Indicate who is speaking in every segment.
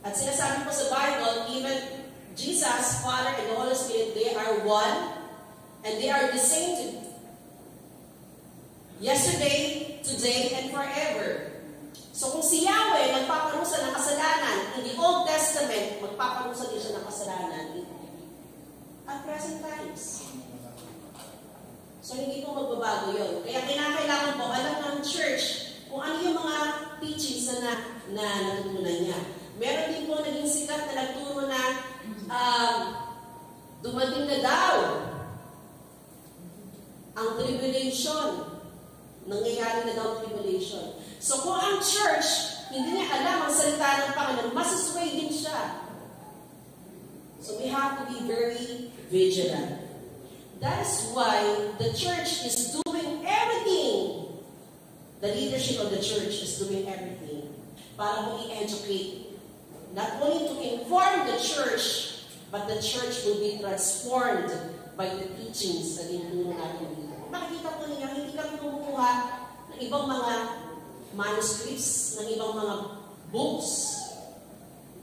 Speaker 1: At sinasabi po sa Bible, even Jesus, Father, and the Holy Spirit, they are one, and they are the same yesterday, today, and forever. So kung si Yahweh nagpaparusa ng kasalanan, in the Old Testament, magpaparusa din siya ng kasalanan at present times. So hindi po magbabago yun. Kaya kinakailangan po alam ng church kung ano yung mga teachings na natutunan niya. Meron din po naging sikat na nagturo na dumating na daw ang tribulation. Nangyayari na daw ang tribulation. So kung ang church, hindi niya alam ang salita ng Panginoon, masusway din siya. So we have to be very vigilant. That is why the church is doing everything. The leadership of the church is doing everything para mo i-educate. Not only to inform the church, but the church will be transformed by the teachings na tinuturo natin dito. Makikita po ninyo, hindi kami kumukuha ng ibang mga manuscripts, ng ibang mga books.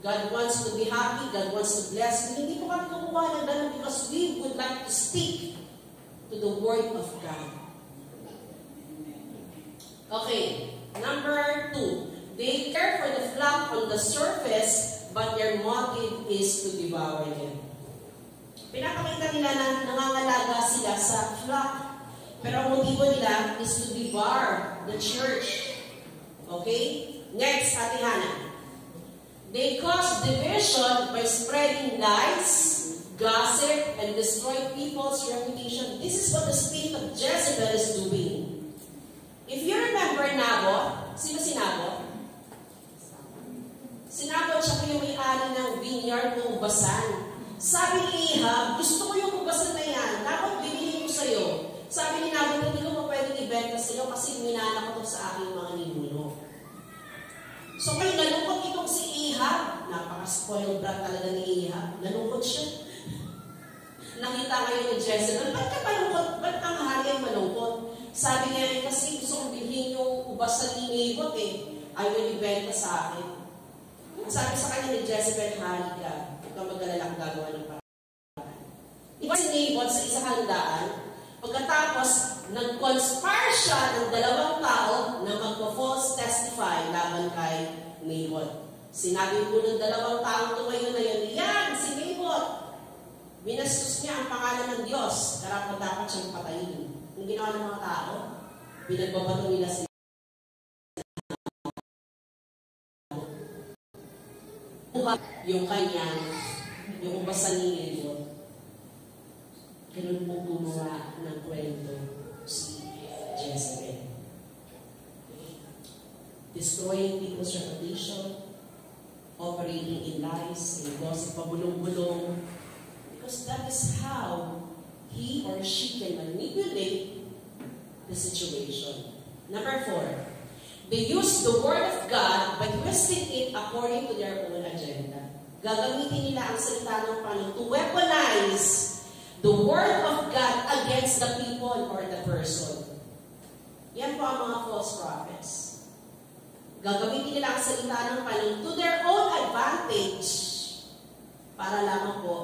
Speaker 1: God wants to be happy, God wants to bless. Hindi po kami kumukuha ng ganun because we would like to stick to the Word of God. Okay, number 2. They care for the flock on the surface, but their motive is to devour them. Pinapakita nila na nangangalaga sila sa flock, pero ang motibo nila is to devour the church. Okay? Next, Ate Hannah. They cause division by spreading lies, gossip, and destroy people's reputation. This is what the spirit of Jezebel is doing. If you remember Nabot, sino si Nabot? Si Nabot siya po yung may-ari ng vineyard ng ubasan. Sabi ni Ahab, gusto ko yung ubasan na yan. Dapat bibili ko sa'yo. Sabi ni Nabot, hindi ko pwedeng ibenta sa'yo kasi minana ko sa aking mga ninuno. So ngayon, nalungkot itong si Ahab. Napaka-spoiled brat talaga ni Ahab. Nalungkot siya. Nakita kayo ni Jezebel, ba't ka malungkot? Ba't ang hari ay malungkot? Sabi niya, kasi gusto kong bilhin yung ubasan ni Nabot ayaw ibenta sa akin. Sabi sa kanya ni Jezebel, hari ka. Huwag kang mag-alala kung gagawa ng paraan. Iba si Nabot sa isang handaan. Pagkatapos, nag-conspire siya ng 2 tao na magpa-false testify laban kay Nabot. Sinabi po ng 2 taong tumayo na yun, yan, si Nabot. Binastos niya ang pangalan ng Diyos. Dapat siyang patayin. Ang ginawa ng mga tao, pinagbabato nila sila. Yung kanyang, yung ubasan ni Nabot. Ganun po gumawa ng kwento si Jezebel. Destroying people's reputation, operating in lies, and gossip, pabulong-bulong. Because that is how he or she can manipulate the situation. Number 4. They use the Word of God by twisting it according to their own agenda. Gagamitin nila ang salita ng Panginoon to weaponize the Word of God against the people or the person. Yan po ang mga false prophets. Gagamitin nila ang salita ng Panginoon to their own advantage para lamang po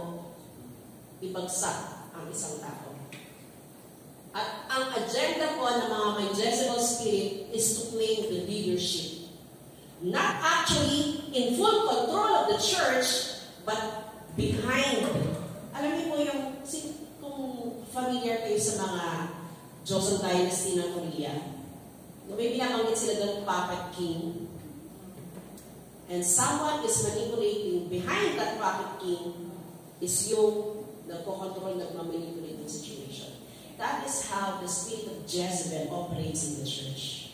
Speaker 1: ibagsak ang isang tao. At ang agenda po ng mga may Jezebel spirit is to claim the leadership. Not actually in full control of the church, but behind. Alam niyo po yung, kung familiar kayo sa mga Joseon Dynasty ng Korea, may binabanggit sila ng puppet king. And someone is manipulating behind that puppet king is yung nagko-control, nagmamanipulate ng situation. That is how the spirit of Jezebel operates in the church.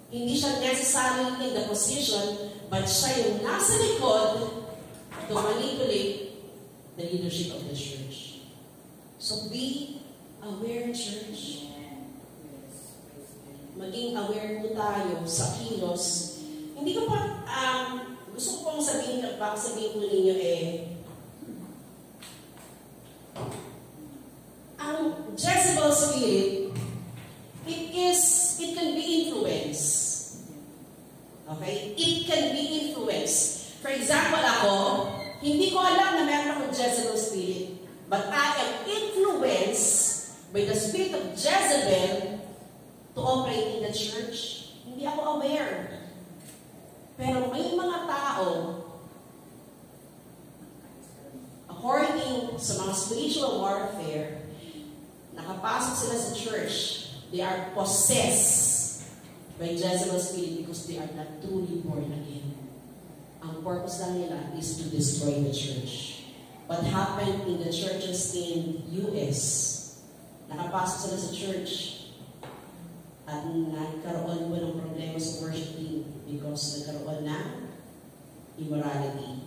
Speaker 1: Hindi siya necessarily in the position, but siya yung nasa likod to manipulate the leadership of the church. So be aware, church. Maging aware po tayo sa kilos. Hindi ko pa, gusto ko pong sabihin, baka sabihin po ninyo ang Jezebel spirit, it can be influenced. Okay? It can be influenced. For example, Hindi ko alam na meron akong Jezebel spirit. But I am influenced by the spirit of Jezebel to operate in the church. Hindi ako aware. Pero may mga tao, according sa mga spiritual warfare, nakapasok sila sa church, they are possessed by Jezebel spirit because they are not truly born again. Ang purpose lang nila is to destroy the church. What happened in the churches in US, nakapasok sila sa church at nagkaroon mo ng problema sa worship team because nagkaroon ng immorality.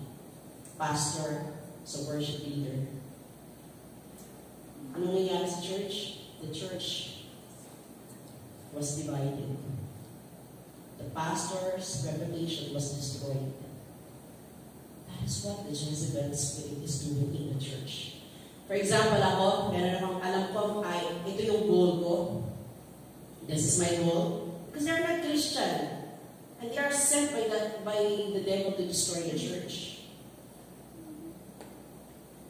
Speaker 1: Pastor sa worship leader. Anong nangyari sa church? The church was divided. The pastor's reputation was destroyed. That is what the Jezebel spirit is doing in the church. For example, ako, meron akong alam ko, ito yung goal ko. This is my goal. Because they're not Christian. And they are sent by the devil to destroy the church.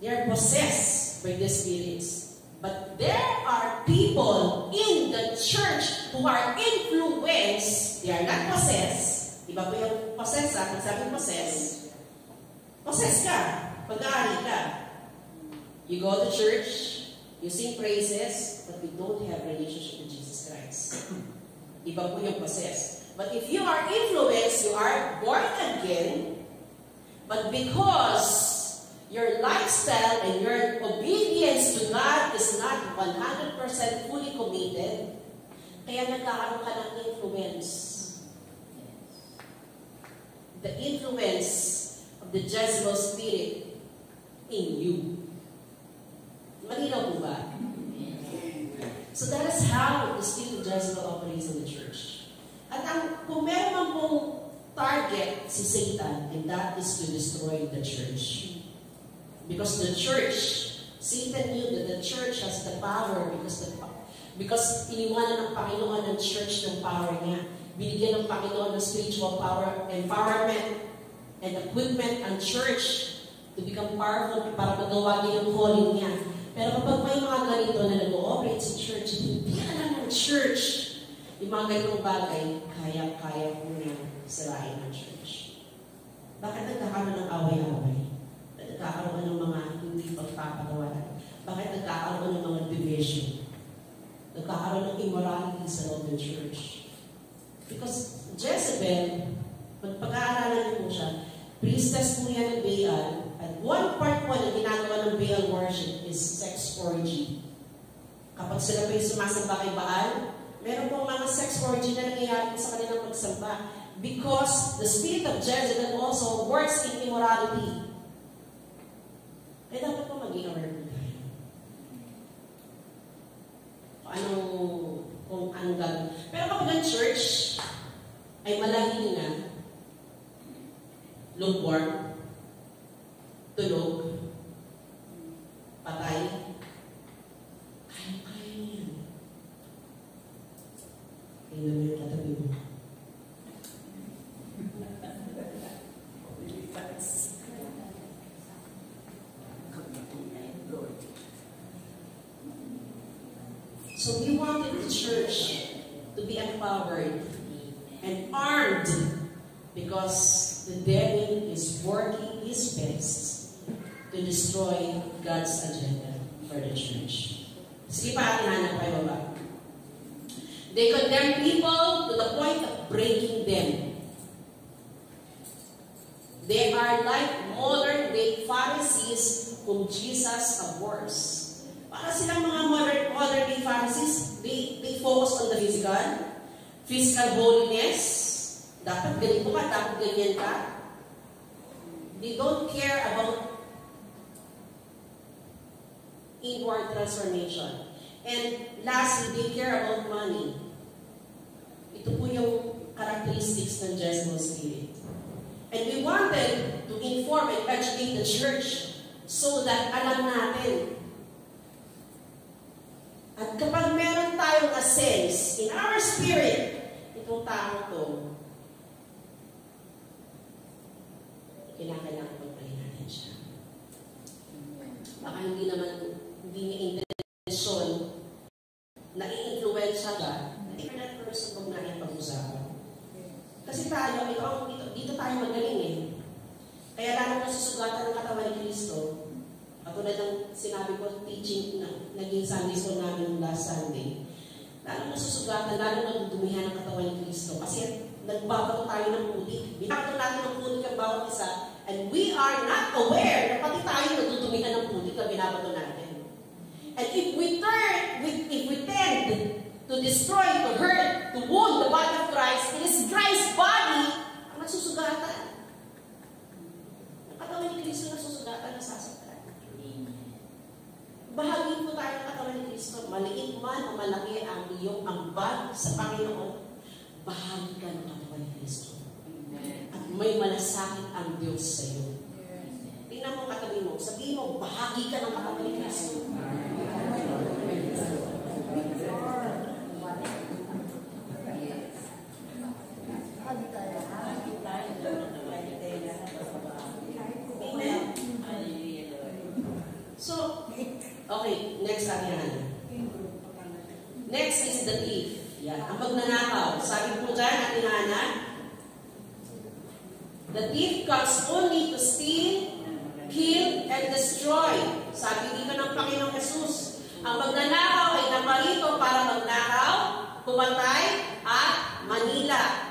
Speaker 1: They are possessed by the spirits. But there are people in the church who are influenced. They are not possessed. Iba po yung possessed, kung sabi possessed. Possessed ka. Pag-aari ka. You go to church, you sing praises, but you don't have a relationship with Jesus Christ. Iba po yung possessed. But if you are influenced, you are born again, but because your lifestyle and your obedience to God is not 100% fully committed, kaya nagkakaroon ka ng influence. The influence of the Jezebel spirit in you. Malinaw po ba? So that is how the spirit of Jezebel operates in the church. At kung meron man pong target si Satan, and that is to destroy the church. Because the church, Satan knew that the church has the power because iniwanan ng Panginoon ng church ng power niya. Binigyan ng Panginoon ng spiritual power, empowerment, and equipment ang church to become powerful para magawa niya yung calling niya. Pero kapag may mga ganito na nag-ooperate sa church, hindi alam ng church, yung mga ganitong bagay, kaya po na sirain ng church. Bakit nagkakaroon ng away-away? Nagkakaroon ng mga hindi pagpapatawaran? Bakit nagkakaroon ng mga division? Nagkakaroon ng immorality sa loob ng church? Because Jezebel, pag-aaralan niyo po siya, priestess po yan ng Baal, at one part po na ginagawa ng Baal worship is sex orgy. Kapag sila po yung sumasamba kay Baal, meron pong mga sex orgy na nangyayari sa kanilang pagsamba because the spirit of Jezebel also works in immorality. Kaya dapat po maging aware po tayo. Kung anong gagawin. Pero kapag ang church ay malahinga, lukewarm, tulog, patay, kaya yan. Kaya naman yung katabi mo. So we wanted the church to be empowered and armed because the devil is working his best to destroy God's agenda for the church. Sige pa, hanap kayo ba? They condemn people to the point of breaking them. They are like modern-day Pharisees whom Jesus abhors. Para silang mga modern-day Pharisees, they focus on the physical holiness. Dapat ganito ka, dapat ganyan ka. They don't care about inward transformation. And lastly, they care about money. Ito po yung characteristics ng Jezebel spirit. And we wanted to inform and educate the church so that alam natin. At kapag meron tayong a sense in our spirit, itong tao to, kinakailangan pagpahin natin. siya. Baka hindi niya intensyon na i-influensya ka, na internet person kung natin pag-usapan. Kasi tayo, dito tayo magaling eh. Kaya lalo na susugatan ng katawan ni Kristo, katulad ng sinabi ko, teaching na naging Sunday school namin last Sunday, lalo na susugatan, lalo na dudumihan ng katawan ni Kristo. Kasi nagbabato tayo ng putik. Binabato natin ng putik ang bawat isa, and we are not aware na pati tayo nadudumihan ng putik na binabato natin. And if we tend to destroy, to hurt, to wound the body of Christ, it is Christ's body ang nasusugatan. Ang katawan ni Kristo nasusugatan, nasasaktan. Bahagi po tayo ng katawan ni Kristo. Maliit man o malaki ang iyong ambag sa Panginoon, bahagi ka ng katawan ni Kristo. At may malasakit ang Diyos sa iyo. Tingnan mo katabi mo. Sabihin mo, bahagi ka ng katawan ni Kristo. Amen. So, okay, next natin. Next is the thief. Yan, ang magnanakaw. Sabi po dyan, ating Hana, the thief comes only to steal, kill, and destroy. Sabi dito ng Panginoong Jesus, ang magnanakaw ay naparito para magnakaw, pumatay, at manila.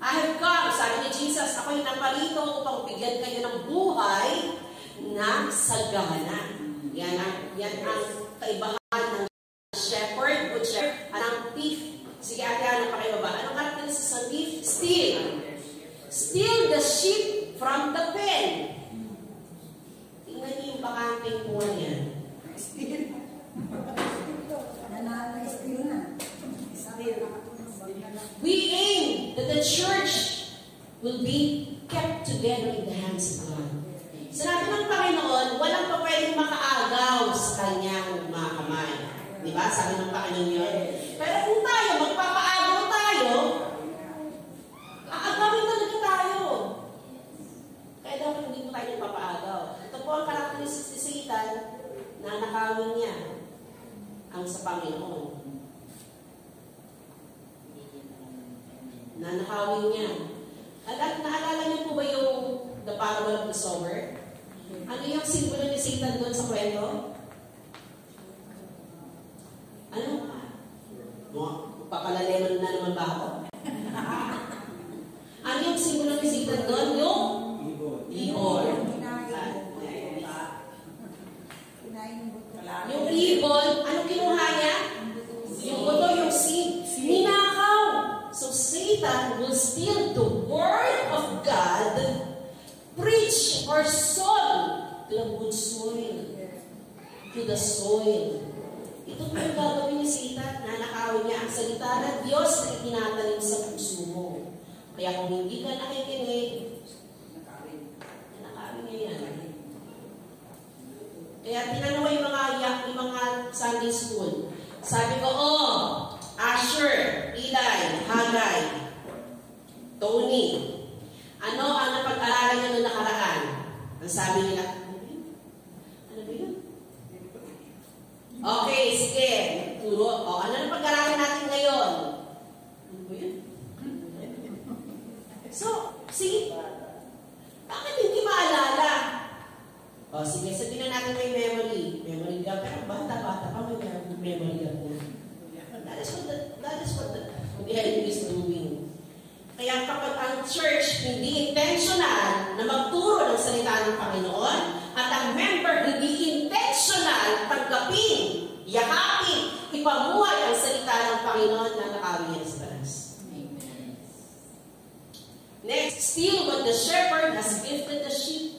Speaker 1: I have come, sabi ni Jesus, ako'y naparito upang bigyan kayo ng buhay na sagana. Yan ang kaibahan ng shepherd, good shepherd, ang thief. Sige, ate, ano pa kayo ba? Anong karakteristik sa thief? Steal. Steal the sheep from the pen. Tingnan niyo yung bakanting po niyan. Steal. We aim that the church will be kept together in the hands of God. Sinabi ng Panginoon, walang pa pwedeng makaagaw sa kanyang mga kamay. Di ba? Sabi ng Panginoon yun. Pero kung tayo, magpapaagaw tayo, aagawin talaga tayo. Kaya dapat hindi po tayo magpapaagaw. Ito po ang karakteristik ni Satan na nakawin niya ang sa Panginoon. Na nakawin niya. Naalala niyo po ba yung the parable of the sower? Ano yung simbolo ni Satan doon sa kwento? Ano? Papalaleman na naman ba ako? Ano yung simbolo ni Satan doon? Yung ibon. Yung ibon, anong kinuha niya? Yung buto, yung seed. Ninakaw. So Satan will steal the word of God, preach or sow to the good soil, to the soil. Ito po yung gagawin ni Satan, nanakawin niya ang salita ng Diyos na itinatanim sa puso mo. Kaya kung hindi ka nakikinig, nanakawin niya yan. Kaya tinanong ko yung mga Sunday school. Sabi ko, Asher, Eli, Hagay, Tony, ano ang napag-aralan nyo noong nakaraan? Ang sabi nila, ano ba yun? Okay, sige. Turo. Ano ang pag-aralan natin ngayon? Ano ba yun? So, see? Bakit hindi maalala? Sige, sabihin na natin may memory. Memory gap. Pero bata-bata pa may memory gap na. That is what the enemy is doing. Kaya kapag ang church hindi intentional na magturo ng salita ng Panginoon at ang member hindi intentional tanggapin, yakapin, ipamuhay ang salita ng Panginoon na nakawin niya sa talas. Next, steal what the shepherd has gifted the sheep.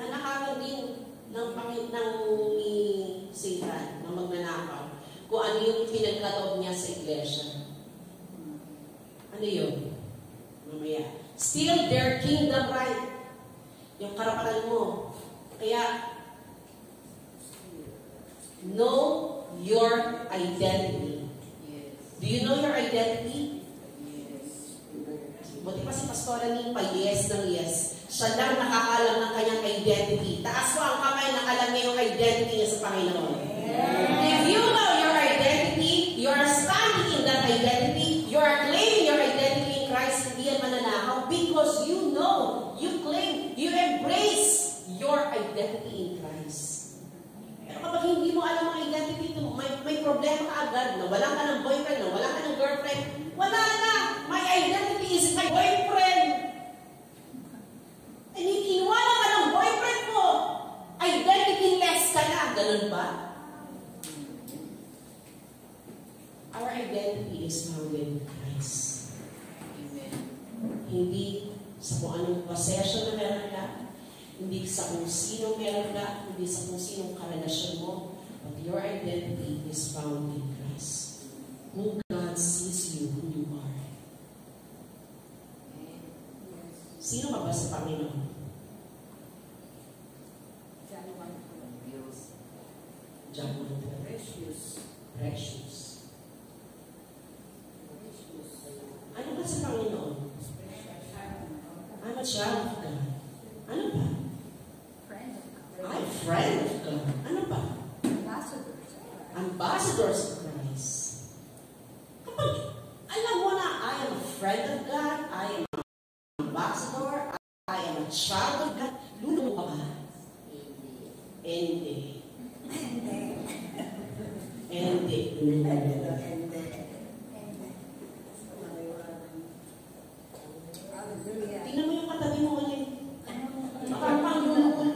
Speaker 1: Nanakawin din ng ni Satan, ng magnanakaw, kung ano yung pinagkaloob niya sa iglesia. Ano yun? Mamaya. Steal their kingdom right. Yung karapatan mo. Kaya, know your identity.
Speaker 2: Yes.
Speaker 1: Do you know your identity?
Speaker 2: Yes.
Speaker 1: Buti pa si Pastora Nipa, yes ng yes. Siya lang nakakalam ng kanyang identity. Taas mo ang kamay, nakalam niya yung identity niya sa Panginoon. If you know your identity, you are standing in that identity, you are claiming your identity in Christ, hindi yan mananakaw because you know, you claim, you embrace your identity in Christ. Pero kapag hindi mo alam ang identity mo, may problema ka agad, na wala ka ng boyfriend, na wala ka ng girlfriend, wala na! My identity is my boyfriend! And iniwala ka ng boyfriend mo, identity-less ka na. Ganun ba? Our identity is found in Christ. Amen. Hindi sa kung anong possession na meron ka, hindi sa kung sino meron ka, hindi sa kung sinong karelasyon mo, but your identity is found in Christ. Who God sees you, who you are. Sino ka ba sa Panginoon? John 1:12. Precious. Precious. Ano ba sa Panginoon? I'm a child of God. Ano ba?
Speaker 2: Friend of God.
Speaker 1: I'm a friend of God. Ano ba?
Speaker 2: Ambassadors.
Speaker 1: Ambassadors of Christ. Kapag alam mo na, I am a friend of God, I am an ambassador, I am a child of God, lulumo ka ba? Hindi. Tingnan mo yung katabi mo ulit. Parang pang-lulukul.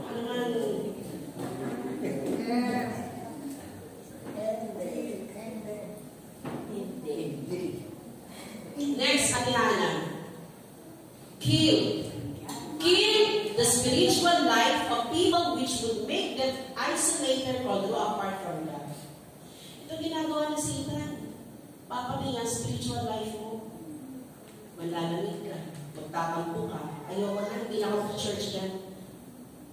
Speaker 1: Ano man? Next, Atiana. Kill the spiritual life of people which would make them isolated or draw apart from God. Ito ginagawa ng Satan. Papatingin ang spiritual life mo. Manlalamig ka. Magtatampo ka. Ayoko na, hindi na ako sa church dyan.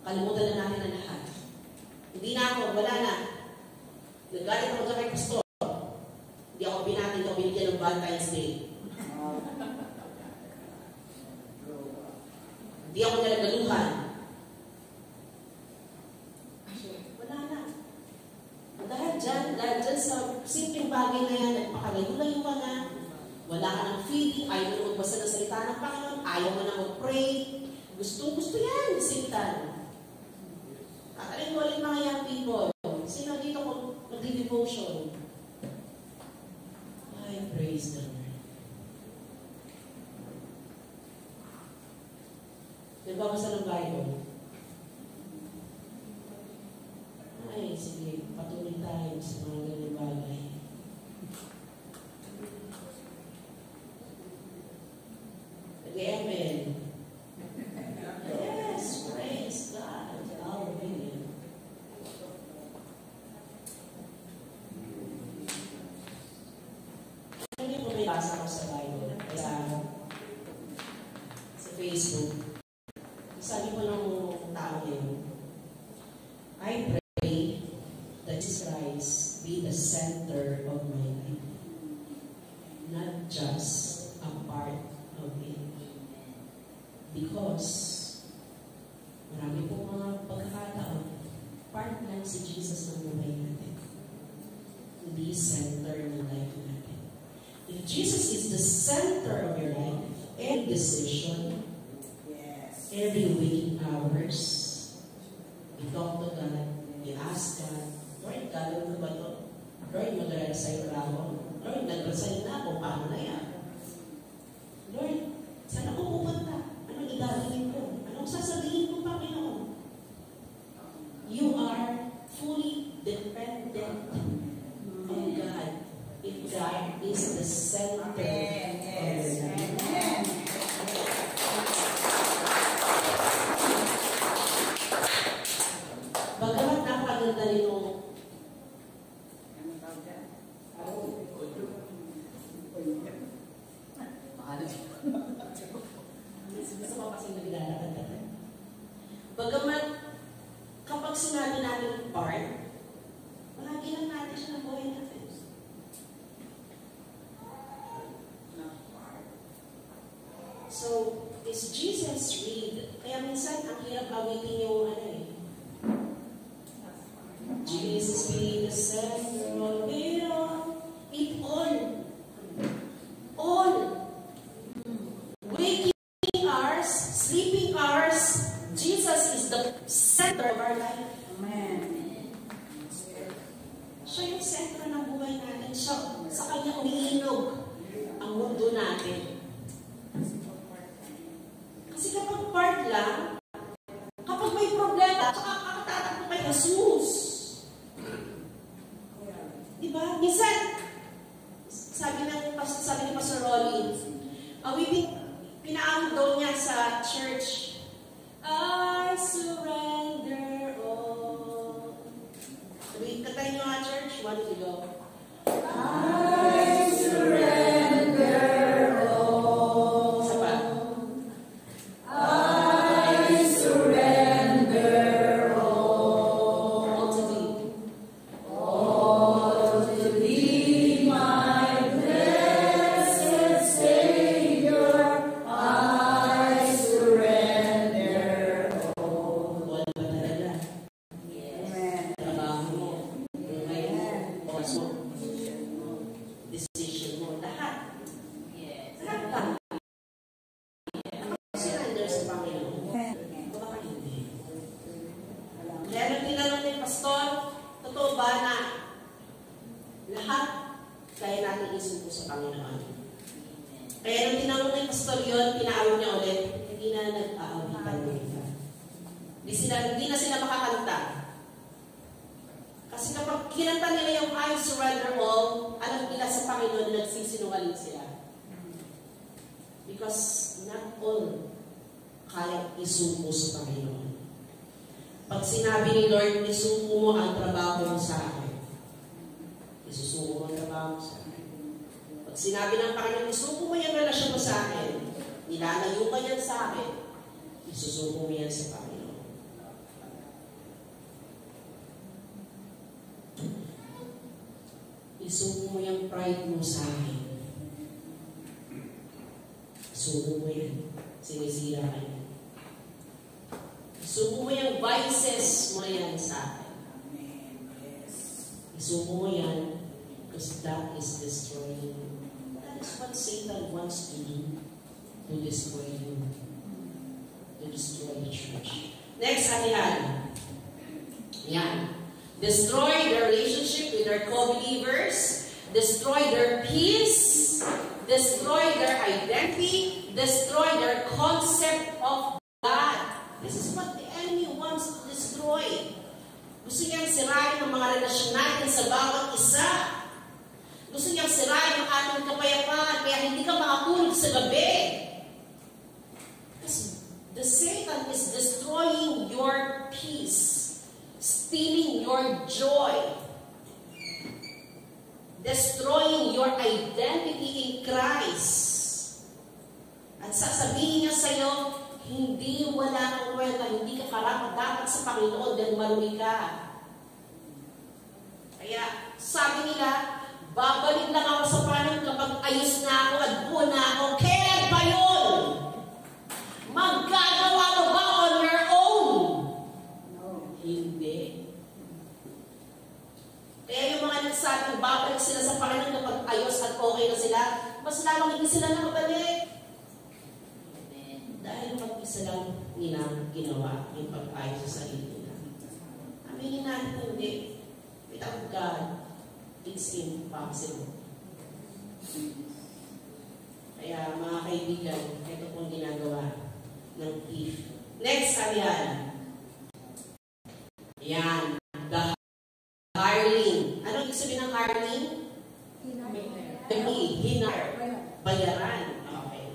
Speaker 1: Kalimutan na natin ang lahat. Hindi na ako, wala na. Nagalit ako dyan kay pastor. Hindi ako binati, hindi ako binigyan ng Valentine's Day. Hindi ako nalagaluhan. Wala na. Dahil dyan sa simpleng bagay na yan, nagpakalayo-layo ka na, wala ka ng feeling, ayaw mo na magbasa ng salita ng Panginoon, ayaw mo na mag-pray. Gusto yan, Satan. Kakalin mo ulit mga young people. Sino dito kung nag-devotion? I praise the Lord. Nagbabasa ng Bible. Ay, sige, patuloy tayo sa mga ganyan bagay. Amen. Yes, praise God. Hallelujah. Ano yung kumilasa ko sa Bible? Sa Facebook. Sabi ko ng tao yun, I pray that Jesus Christ be the center of my life, not just a part of it. Because marami pong mga pagkakataon, part lang si Jesus ng buhay natin. Hindi center ng life natin. If Jesus is the center of your life and decision, every waking hours, you talk to God, you ask God, Lord, gano'n ko ba ito? Lord, mag-resign na ako. Lord, nag-resign na ako, paano na yan? Lord, saan ako pupunta? Anong idadalhin ko? Anong sasabihin ko, Panginoon? You are fully dependent on God. If God is the center of your life. Bagamat napaganda nito, gusto ko kasi naglalakad natin. Bagamat kapag sinabi natin part, malagi lang natin siya ng buhay natin. So, is Jesus real? Kaya minsan, ang hirap awitin yung Jesus be the center of it all. It all. Waking hours, sleeping hours, Jesus is the center of our life.
Speaker 2: Amen.
Speaker 1: Siya yung sentro ng buhay natin. Siya, sa kanya umiinog ang mundo natin. Kasi kapag part lang, kapag may problema, saka kakatatakbo kay Jesus. Diba? Minsan, sabi ni Pastor Rolly, pinaamon daw niya sa church, I surrender all. Sabi, katayin niyo nga church, 1, 2, go. I surrender all. Isa pa. I surrender all. All to thee. All to thee, my blessed Savior, I surrender all. Wala ba talaga?
Speaker 2: Amen.
Speaker 1: Trabaho mo, buhay mo, oras mo, decision mo, lahat. Lahat ba? Surrender sa Panginoon. Baka hindi. Kaya nung tinanong ni Pastor, totoo ba na lahat kaya natin isuko sa Panginoon? Kaya nung tinanong ni Pastor yun, pinaawin niya ulit, hindi na nag-aawitan nila. Hindi na sila makakanta. Kasi kapag kinanta nila yung I surrender all, alam nila sa Panginoon na nagsisinungaling sila. Because not all kaya isuko sa Panginoon. Pag sinabi ni Lord, isuko mo ang trabaho mo sa akin, isusuko mo ang trabaho mo sa akin. Pag sinabi ng Panginoon, isuko mo yung relasyon mo sa akin, nilalayo ka yan sa akin, isusuko mo yan sa Panginoon. Isuko mo yung pride mo sa akin. Isuko mo yan. Sinisira ka yan. Isuko mo yung vices mo yan sa akin. Isuko mo yan because that is destroying you. That is what Satan wants to do. To destroy you. To destroy the church. Next, ano yan? Yan. Destroy their relationship with their co-believers. Destroy their peace. Destroy their identity. Destroy their concept of God. This is what the enemy wants to destroy. Gusto niyang sirain ang mga relasyon natin sa bawat isa. Gusto niyang sirain ang ating kapayapaan kaya hindi ka makatulog sa gabi. Because the Satan is destroying your peace. Stealing your joy. Destroying your identity in Christ. At sasabihin niya sa iyo, hindi wala kang kwenta, hindi ka karapat-dapat sa Panginoon dahil marumi ka. Kaya sabi nila, babalik lang ako sa Panginoon kapag ayos na ako at buo na ako. Kailan pa yun? Maggagawa mo ba on your own? Hindi. Kaya yung mga nagsabing babalik sila sa Panginoon kapag ayos at okay na sila, mas lalong hindi sila nakabalik. Dahil mag-isa lang nila ginawa yung pag-ayos sa sarili nila. Aminin natin hindi. Without God, it's impossible. Kaya mga kaibigan, ito pong ginagawa ng thief. Next, sabi yan, the hireling. Ano ibig sabihin ng hireling? Hinar. Bayaran. Okay.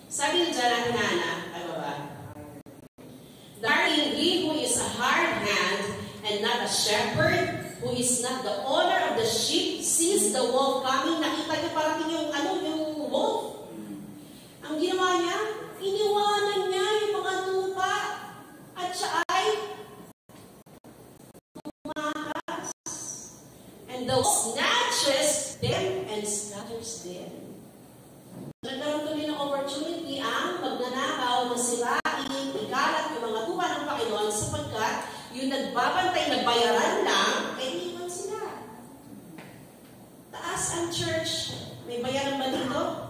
Speaker 1: Sabi ni Jalan Hana, ano ba? The hireling, he who is a hard hand and not a shepherd, who is not the owner of the sheep, sees the wolf coming. Nakita niyo parating yung wolf. Ang ginawa niya, iniwanan niya yung mga tupa. At siya ay tumakas. And the wolf snatches them and scatters them. Nagkaroon tuloy ng opportunity ang magnanakaw sirain, ikalat yung mga tuwa ng Panginoon sapagkat yung nagbabantay na bayaran lang, ay iwan sila. Taas ang church. May bayaran ba dito?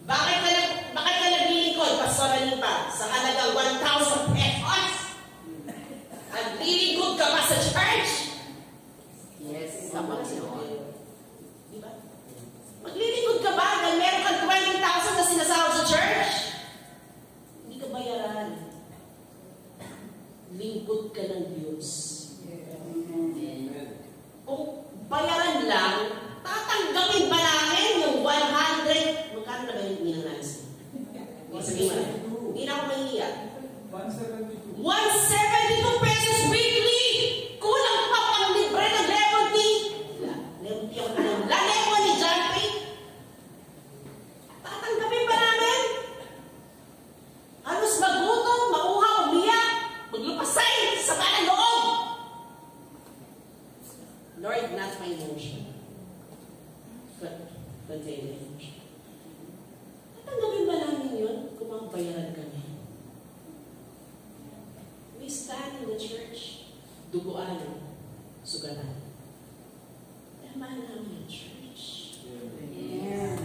Speaker 1: Bakit ka naglilingkod, Pastor Anipa, sa halagang 1,000 pesos? Naglilingkod ka pa sa church?
Speaker 2: Yes, sa Panginoon.
Speaker 1: Diba? Maglilingkod ka ba hanggang meron kang 20,000 na sinasahod sa church? Hindi ka bayaran. Lingkod ka ng Diyos. Kung bayaran lang, tatanggapin ba namin yung 100? Magkano na ba yung inanalisin? Hindi na ako mahihiyak. 172 pesos weekly! Kulang pa pang libre ng lemon tea! Lemon tea ako na lang. Lemon ni John Pay! Tatanggapin ba namin? Halos magutom, mauha, umiyak, maglupasay, sama ng loob! Lord, not my emotion. Contain my emotion. Tatanggapin ba namin yun kung magbayaran kami? We stand in the church, duguan, sugatan. Kaya mahal namin yung church.
Speaker 2: Yeah.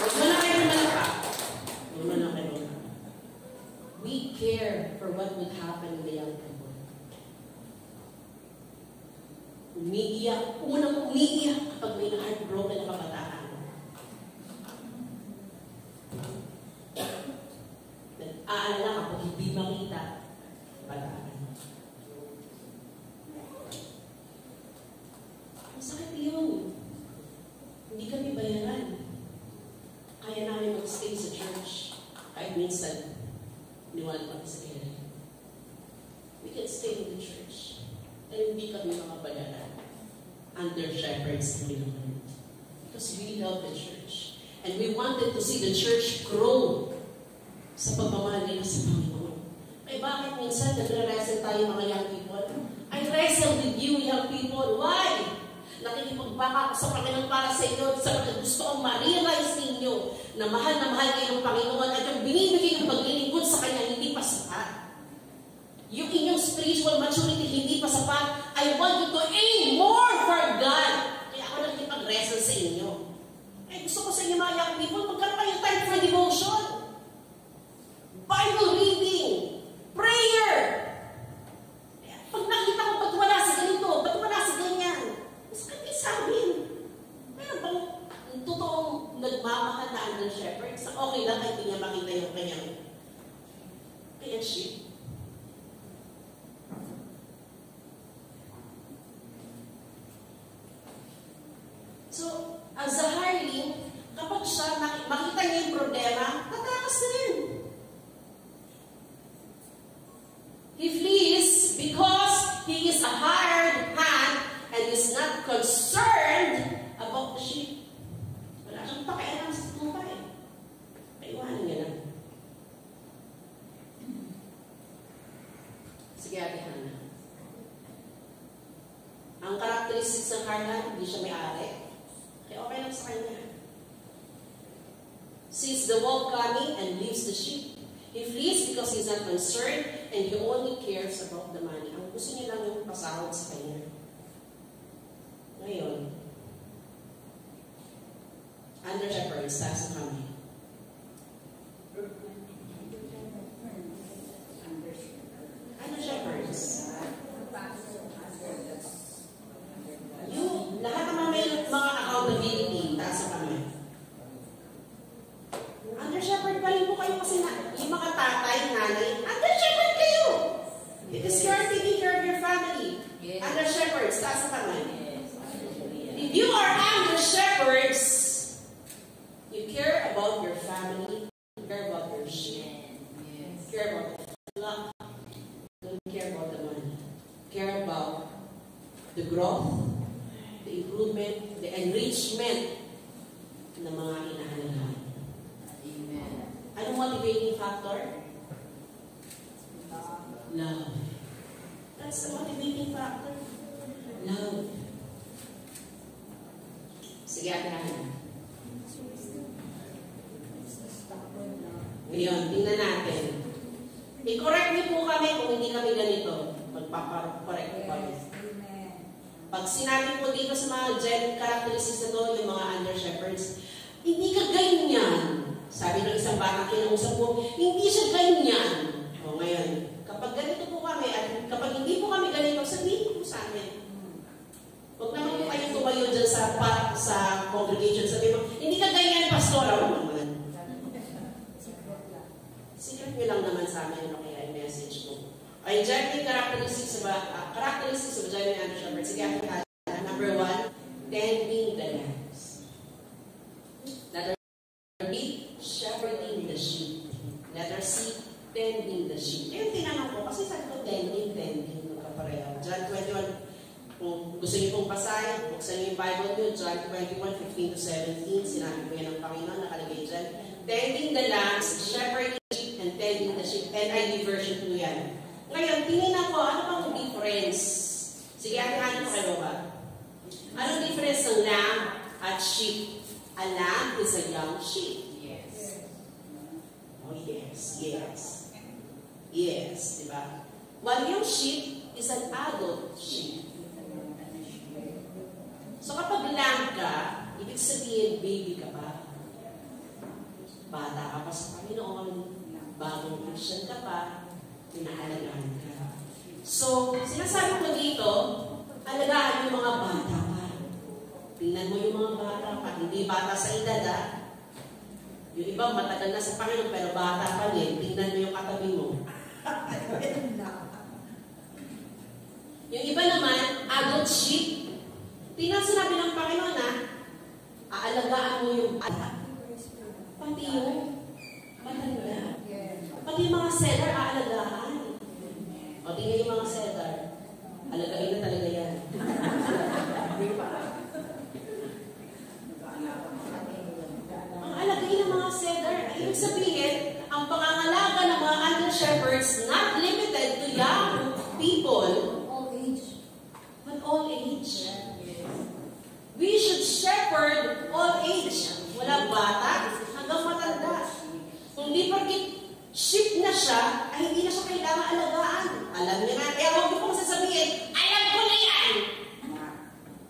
Speaker 1: Huwag mo na kayo malaka. Huwag mo na kayo malaka. We care for what would happen in the young people. Umiiyak, unang umiiyak kapag may na-heartbroken na kabataan. Nag-aalala kapag hindi makita kabataan. Ang sakit yun. Hindi kami bayaran. Kaya namin mag-stay sa church. Kahit minsan, niwala kami sa kaya. We can stay in the church. And hindi kami mga bayaran. Under shepherds kami naman. Because we love the church. And we wanted to see the church grow sa pagmamahal nila sa Panginoon. Ay bakit minsan nagre-wrestle tayo mga young people? I wrestle with you young people. Why? Nakikipagbaka ako sa Panginoon para sa inyo sapagkat gusto kong ma-realize ninyo na mahal kayo ng Panginoon at yung binibigay ng paglilingkod sa Kanya hindi pa sapat. Yung inyong spiritual maturity hindi pa sapat. I want you to aim more for God. Kaya ako nakikipag-wrestle sa inyo. Ay gusto ko sa inyo mga young people, magkaroon kayo time for devotion. Bible reading. Prayer. Pag nakita ko, ba't wala sa ganito? Ba't wala sa ganyan? Masakit kayo sa amin. Meron bang totoong nagmamahal na under shepherd? Sa okay lang kahit hindi niya makita yung kanyang sheep. So, ang Zaharli, kapag siya makita niya yung problema, tatakas na rin. He flees because he is a hired hand and is not concerned about the sheep. Wala siyang pakialam sa tumpay. Paiwanan niya lang. Sige, Ate Hannah. Ang characteristics ng Hannah, hindi siya may-ari. Kaya okay lang sa kanya. Sees the wolf coming and leaves the sheep. He flees because he's not concerned and he only cares about the money. Ang gusto niya lang yung pasahod sa kanya. Ngayon, under shepherds, taas na kami. Under shepherds. Yung lahat naman may mga accountability, taas na kami. Under shepherd pa rin po kayo kasi yung mga tatay, nanay, under shepherd kayo. Because you are taking care of your family. Yes. Under shepherds, taas na kami. Yes. If you are under shepherds, you care about your family, you care about your sheep, yes. Care about the flock, don't care about the money. Care about the growth, the improvement, the enrichment ng mga inaalagaan. Amen. Anong motivating factor? Love. That's the motivating factor. Love. Sige, Ate Hannah. Ayun, tingnan natin. I-correct niyo po kami kung hindi kami ganito. Magpapakorek po kami. Pag sinabi po dito sa mga gen characteristics na to, yung mga under shepherds, hindi ka ganyan. Sabi ng isang batang kinausap po, hindi siya ganyan. O ngayon, kapag ganito po kami, at kapag hindi po kami ganito, sabihin po sa amin. Huwag naman po kayong tumayo dyan sa congregation. Sabi mo, hindi ka ganyan, pastora. Huwag naman. Secret nyo lang naman sa amin ano kaya i-message ko. Ay, dyan yung characteristics of John and Andrew Shepherd. Sige, ako na. Number 1, tending the lambs. Letter B, shepherding the sheep. Letter C, tending the sheep. Ngayon, tinanong ko, kasi sabi ko, tending, magkapareha. John 21, kung gusto niyo pong basahin, buksan niyo yung Bible niyo, John 21, 15 to 17, sinabi ko yan ng Panginoon, nakalagay dyan. Tending the lambs, shepherding the sheep, and tending the sheep. NIV version 2 yan. Ngayon, tingnan ko, ano bang difference? Sige, ano kayo ba? Anong difference ng lamb at sheep? A lamb is a young sheep.
Speaker 2: Yes.
Speaker 1: Oh, yes. Yes, di ba? While yung sheep is an adult sheep. So kapag lamb ka, ibig sabihin, baby ka pa. Bata ka pa sa Panginoon. Bagong Christian ka pa. Pinaalagaan ka. So, sinasabi ko dito, alagaan yung mga bata pa. Tingnan mo yung mga bata pa. Hindi bata sa edad, ha? Yung iba matagal na sa Panginoon, pero bata pa rin. Tingnan mo yung katabi mo. Yung iba naman, adult sheep. Tingnan sinabi ng Panginoon, ha? Aalagaan mo yung bata. Pati yung matanda. Pati yung mga seller, aalagaan. O, tingnan yung mga seller. Alagain na talaga yan. Ang alagain ng mga seller, ay ibig sabihin, ang pangangalaga ng mga under shepherds, not limited to young people,
Speaker 3: All age.
Speaker 1: but all age. We should shepherd all age. Walang bata hanggang matanda. Hindi porkit sheep na siya, ay hindi na siya kailangan alagaan. Alam niya na, kaya huwag niyo pong sasabihin, alam ko na yan!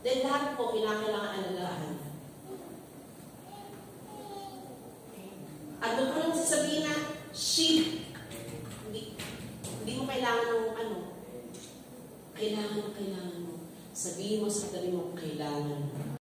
Speaker 1: Then lahat po kinakailangan alagaan. At huwag ko lang sasabihin na, sheep, hindi mo kailangan ng kailangan mo. Sabihin mo sa tabi mo, kailangan mo.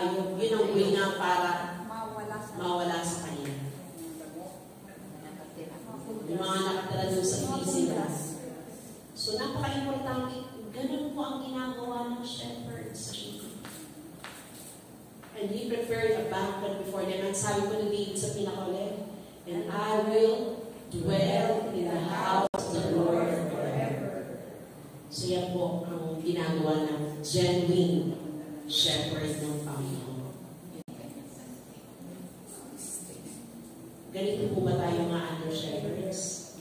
Speaker 1: hayop. Yun ang way na para mawala sa kanila. Yung mga nakatira doon sa isila. So, napaka-importante. Ganun po ang ginagawa ng shepherd sa sheep. And he prepared a banquet before them. And sabi ko na David sa pinakauli, and I will dwell in the house of the Lord forever. So yan po ang ginagawa ng genuine shepherd ng Panginoon. Ganito po ba tayo mga under shepherds?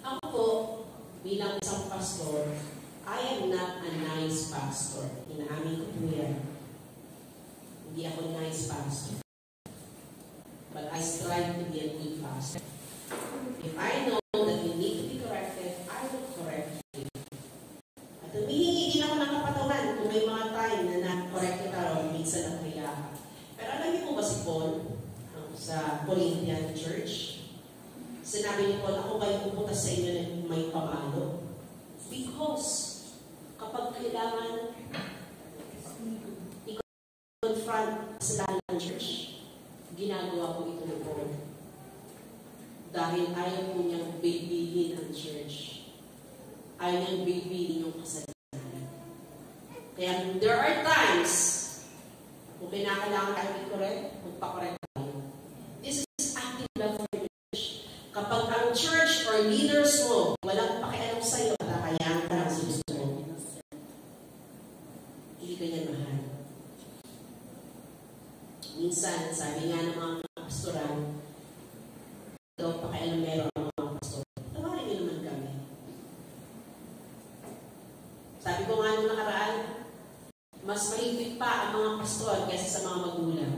Speaker 1: Ako po, bilang isang pastor, I am not a nice pastor. Inaamin ko po yan. Hindi ako nice pastor. But I strive to be a good pastor. If I know that you need to be corrected, I will correct you. At humihingi din ako ng kapatawaran kung may mga time na na-correct kita o minsan na kailangan. Pero alam niyo po ba si Paul sa Corinthian Church? Sinabi ni Paul, ako ba yung pupunta sa inyo na may pamalo? Because kapag kailangan i-confront sa ng church, ginagawa ko ito ng Paul. Dahil ayaw po niyang babyhin ang church. Ayaw niyang babyhin yung kasalanan. Kaya there are times kung kinakailangan tayo i-correct, magpa-correct tayo. This is active love for the church. Kapag ang church or leaders mo walang pakialam sa iyo, kaya ka lang gusto mo. Hindi ka niya mahal. Minsan, sabi nga ng mga pastoran, ito, pakialam meron ang mga pastor. Tawarin niyo naman kami. Sabi ko nga nung nakaraan, mas mahigpit pa ang mga pastor kaysa sa mga magulang.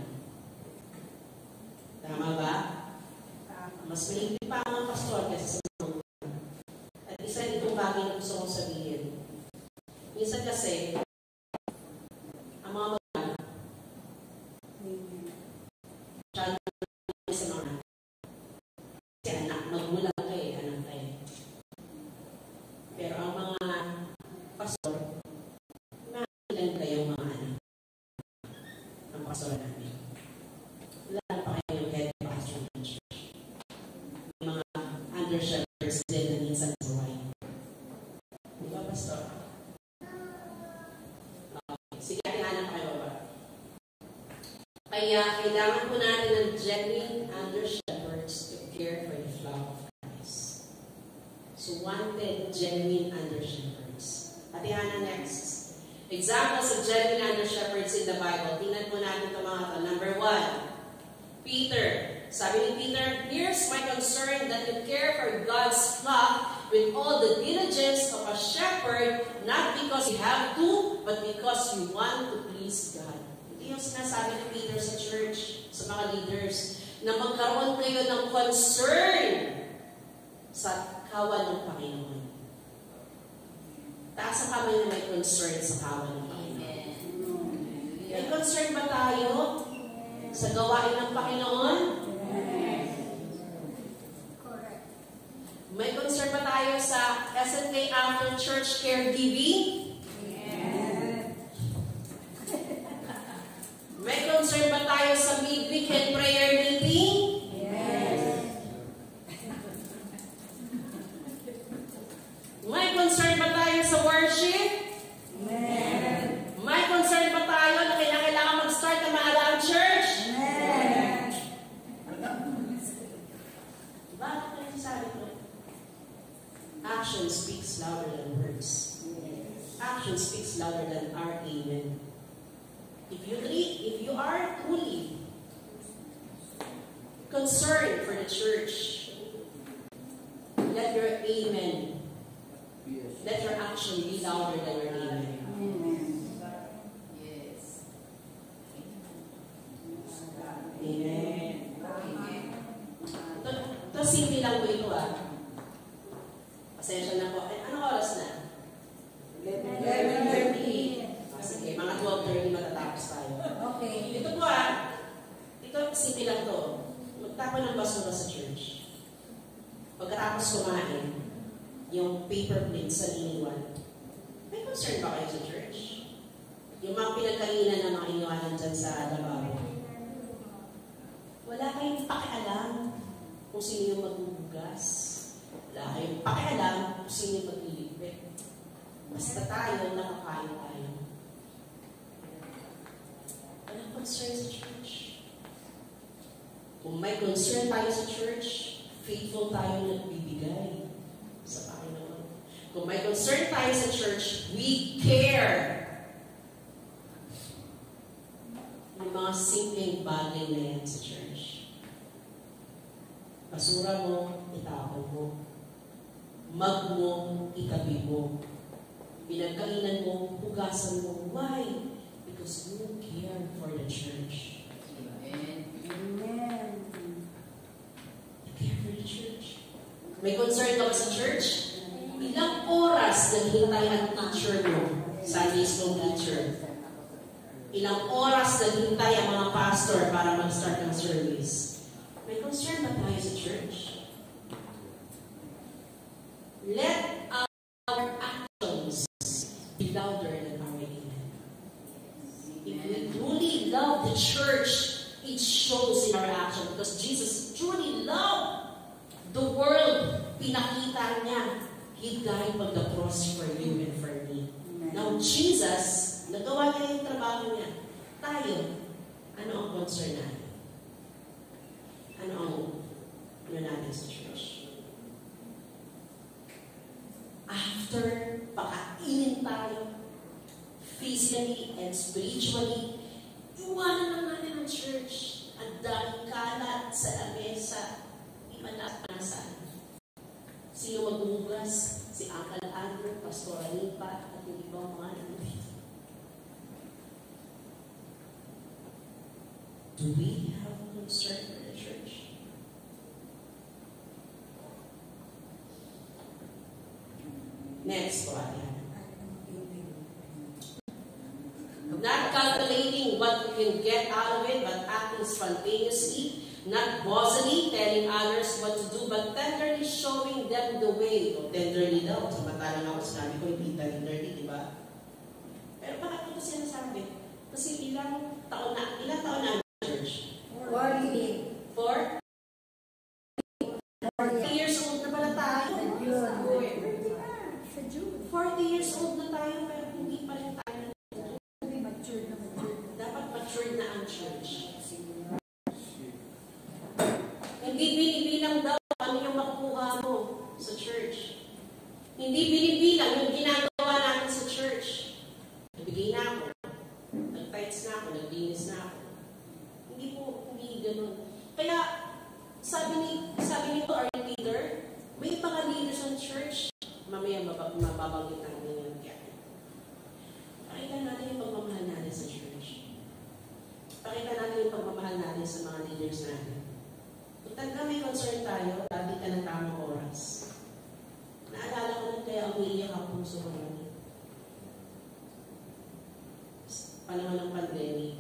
Speaker 1: Tama ba? Mas mahigpit pa ang mga pastor kaysa sa mga magulang. At isa itong bagay na gusto kong sabihin. Minsan kasi, ang mga magulang, sa mga kasi anak, magulang kayo, anak kayo. Pero ang mga pastor, ilan kayong mga anak? Ang pastor namin. Wala pa kayong head pastor ng church. May mga under shepherds din na minsan sa buhay. Di ba, pastor? Okay. Sige, anak kayo ba? Kaya kailangan po natin ng genuine under shepherds to care for the flock of Christ. So, wanted genuine under shepherds. Patihan na next. Examples of genuine under shepherds in the Bible. Tingnan po natin ito mga ito. Number 1, Peter. Sabi ni Peter, here's my concern that you care for God's flock with all the diligence of a shepherd, not because you have to, but because you want to please God. Ito yung sinasabi ni Peter sa church, sa mga leaders, na magkaroon kayo ng concern sa kawan ng Panginoon. Taas ang kamay na may concern sa kawan ng Panginoon. May concern ba tayo sa gawain ng Panginoon? May concern ba tayo sa SNK After Church Caregiving? May concern ba tayo sa mid-weekend prayer meeting? May concern ba tayo sa worship? May concern ba tayo na kailangan mag-start na maaga ang church? Bakit ko nagsasabi ko? Action speaks louder than words. Action speaks louder than our amen. If you are truly concerned for the church, let your amen, let your action be louder than your amen. Yes. Amen. Ito simple lang po ito Pasensya na po. Anong oras na? 11:30. Sige, mga 12:30 matatapos tayo. Okay. Ito po ito simple lang to. Magtapon ng basura sa church. Pagkatapos kumain, yung paper plates sa iniwan. May concern ba kayo sa church? Yung mga pinagkainan ng mga iniwanan dyan sa lababo. Wala kayong pakialam kung sino yung magbubugas. Wala kayong pakialam kung sino yung maglilipit. Basta tayo, nakakain tayo. Walang concern sa church. Kung may concern tayo sa church, faithful tayo nagbibigay sa Panginoon. Kung may concern tayo sa church, we care. Yung mga simpleng bagay na yan sa church. Basura mo, itapon mo. Mag mo, itabi mo. Pinagkainan mo, hugasan mo. Why? Because you care for the church.
Speaker 2: Amen.
Speaker 3: Amen.
Speaker 1: You care for the church. May concern ka ba sa church? Ilang oras naghintay ang teacher mo, Sunday school teacher? Ilang oras naghintay ang mga pastor para mag-start ng service? May concern ba tayo sa church? Let our actions be louder than our amen. If we truly love the church, it shows in our action because Jesus truly loved the world. Pinakita niya. He died on the cross for you and for me. Now, Jesus, nagawa niya yung trabaho niya. Tayo, ano ang concern natin? Ano ang natin sa church? After pakainin tayo, physically and spiritually, iwanan lang natin ang church. Ang daming kalat sa lamesa, iba na saan. Sino magbubugas? Si Uncle Andrew, Pastor Anipa, at yung ibang mga nandito. Do we have a concern for the church? Next po, not calculating what you can get out of it, but acting spontaneously, not bossily telling others what to do, but tenderly showing them the way. O tenderly daw, samantalang ako, sinabi ko, hindi tenderly, di ba? Pero bakit ito sinasabi? Kasi ilang taon na ang church?
Speaker 3: 40.
Speaker 1: 4 years old na pala tayo. 40 years old na tayo, pero hindi pa rin tayo. Dapat matured na ang church. Hindi binibilang daw ano yung makukuha mo sa church. Hindi binibilang yung ginagawa natin sa church. Nagbigay na ako. Nag-fights na ako. Naglinis na ako. Hindi ganun. Kaya, sabi nito, our leader, may mga leaders ng church, mamaya mababanggit natin yung kaya. Pakita natin yung pagmamahal natin sa church. Pakita natin yung pagmamahal natin sa mga leaders natin. Kung talaga may concern tayo, dati ka ng tamang oras. Naalala ko na kaya umiiyak ang puso ko namin. Panahon ng pandemic,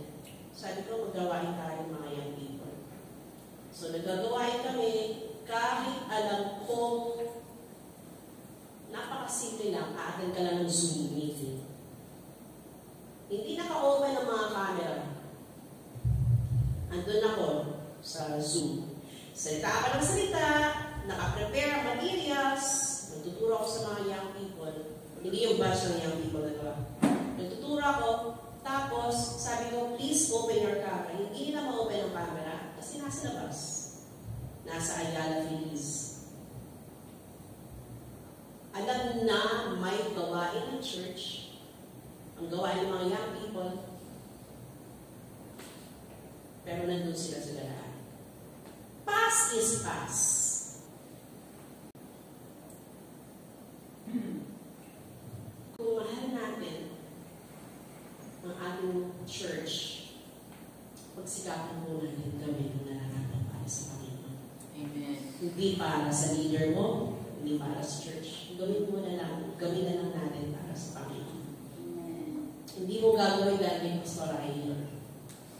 Speaker 1: sabi ko magawain tayo mga young people. So nagagawain kami kahit alam kong napakasimple lang, aatin ka lang ng Zoom meeting. Hindi naka-open ang mga camera. Andun ako sa Zoom. Salita ka ng salita, naka-prepare ang materials, nagtuturo ako sa mga young people. Hindi yung batch ng young people na ito. Nagtuturo ako, tapos sabi ko, please open your camera. Hindi nila ma-open ang camera kasi nasa labas. Nasa Ayala Feliz. Alam na may gawain ng church, ang gawain ng mga young people, pero nandun sila sa lahat. Past is past. Kung mahal natin ang ating church, pagsikapan po natin gawin ang nararapat para sa Panginoon.
Speaker 2: Amen.
Speaker 1: Hindi para sa leader mo, hindi para sa church. Gawin na lang natin para sa Panginoon.
Speaker 3: Amen.
Speaker 1: Hindi mo gagawin dahil kay Pastor Ayon.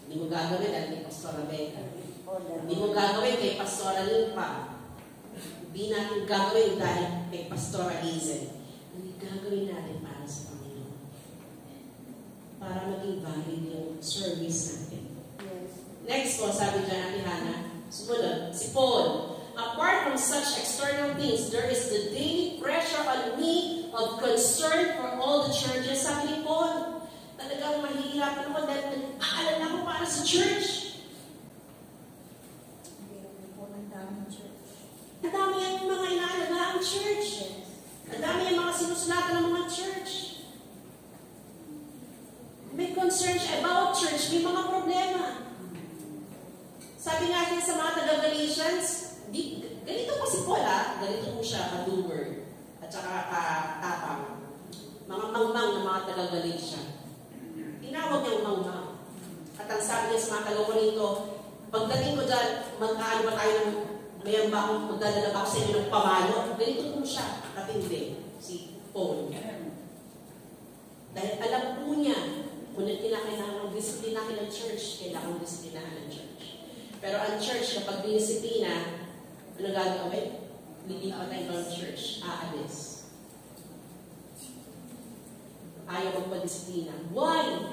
Speaker 1: Hindi mo gagawin dahil kay Pastor Becca. Hindi mo gagawin kay Pastor Limpa. Hindi natin gagawin dahil kay Pastor Hazel. Hindi gagawin natin para sa Panginoon. para maging valid yung service natin.
Speaker 3: Yes.
Speaker 1: Next po, sabi dyan, Ate Hannah, sumunod, si Paul. Apart from such external things, there is the daily pressure on me of concern for all the churches. Sabi ni Paul, talagang mahihirapan ako dahil nag-aalala ako para sa church.
Speaker 3: Ang daming church.
Speaker 1: Ang dami yung mga inaalaga ang church. Ang dami yung mga sinusulatan ng mga church. May concern siya about church, may mga problema. Sabi natin sa mga taga-Galatians, ganito pa si Paul, ganito po siya, ka-doer, at saka ka-tapang. Mga mangmang na mga taga-Galatia. Tinawag niyang mangmang. At ang sabi niya sa mga taga-Korinto, pagdating ko dyan, magkaano ba tayo ng mayang ba akong magdadala ako sa inyo ng pamalo? Ganito po siya, katindi, si Paul. Dahil alam po niya, kung kinakailangan ng disiplinahin ng church, kailangan disiplinahin ng church. Pero ang church, kapag dinisiplina, ano gagawin? Lilipat tayo ng church, aalis. Ayaw magpa-disiplina. Why?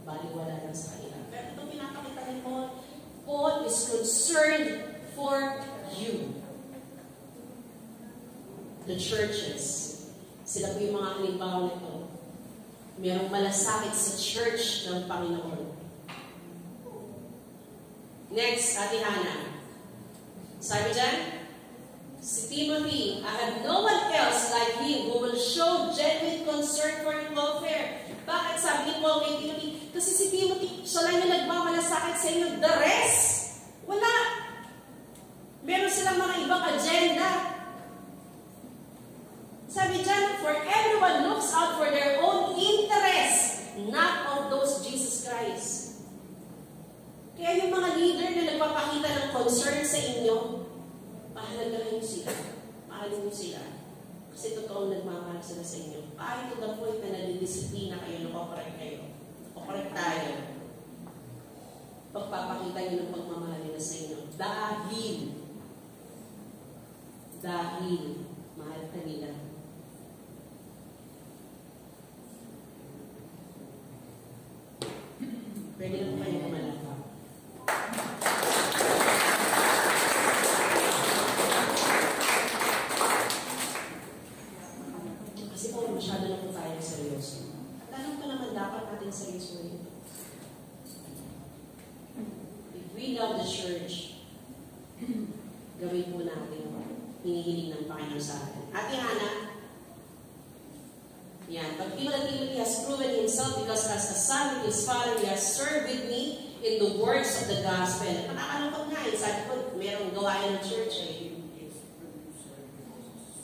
Speaker 1: Baliwala lang sa kanila. Pero ito pinapakita ni Paul, Paul is concerned for you. The churches. Sila po yung mga halimbawa nito. Mayroong malasakit sa church ng Panginoon. Next, Ate Hannah. Sabi dyan, si Timothy, I have no one else like him who will show genuine concern for your welfare. Bakit sabi ni Paul kay Timothy? Kasi si Timothy, siya lang yung nagmamalasakit sa inyo. The rest, wala. Meron silang mga ibang agenda. Sabi dyan, for everyone looks out for their own interest, not of those Jesus Christ. Kaya yung mga leader na nagpapakita ng concern sa inyo, pahalagahan niyo sila. Mahalin niyo sila. Kasi totoong nagmamahal sila sa inyo. Kahit to the point na nadidisiplina kayo, nakokorek kayo. Nakokorek tayo. Pagpapakita niyo ng pagmamahal nila sa inyo. Dahil mahal ka nila. Pwede na po kayo kumalaka. Kasi po, masyado na po tayo seryoso. At alam ko naman dapat natin seryoso rin. If we love the church, gawin po natin hinihiling ng Panginoon sa atin. Ate Hannah, yan. But Timothy has proven himself because as a son with his father, he has served with me in the works of the gospel. Nakakalungkot nga eh. Sabi ko, merong gawain ng church eh.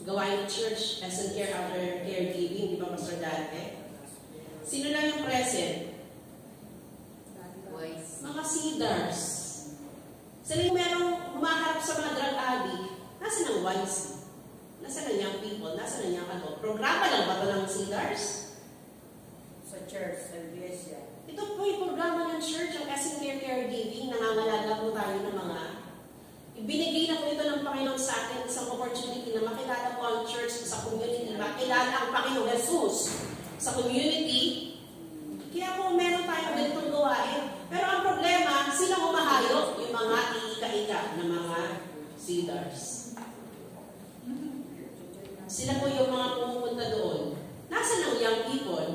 Speaker 1: Gawain ng church as in care after caregiving. Di ba, Pastor Dante? Sino lang yung present? Mga cedars. Sila yung merong humaharap sa mga drug addict. Nasaan ang YC? Nasaan ang young people? Nasaan ang young adult? Programa lang ba ito ng cedars?
Speaker 2: Sa church, sa iglesia.
Speaker 1: Ito po yung programa ng church, ang as in care caregiving. Nangangalaga po tayo ng mga ibinigay na po ito ng Panginoon sa atin isang opportunity na makilala po ang church sa community, makilala ang Panginoon Jesus sa community. Kaya po meron tayong ganitong gawain. Pero ang problema, sino humahayop? Yung mga iika-ika na mga cedars. Sila po yung mga pumupunta doon. Nasaan ang young people?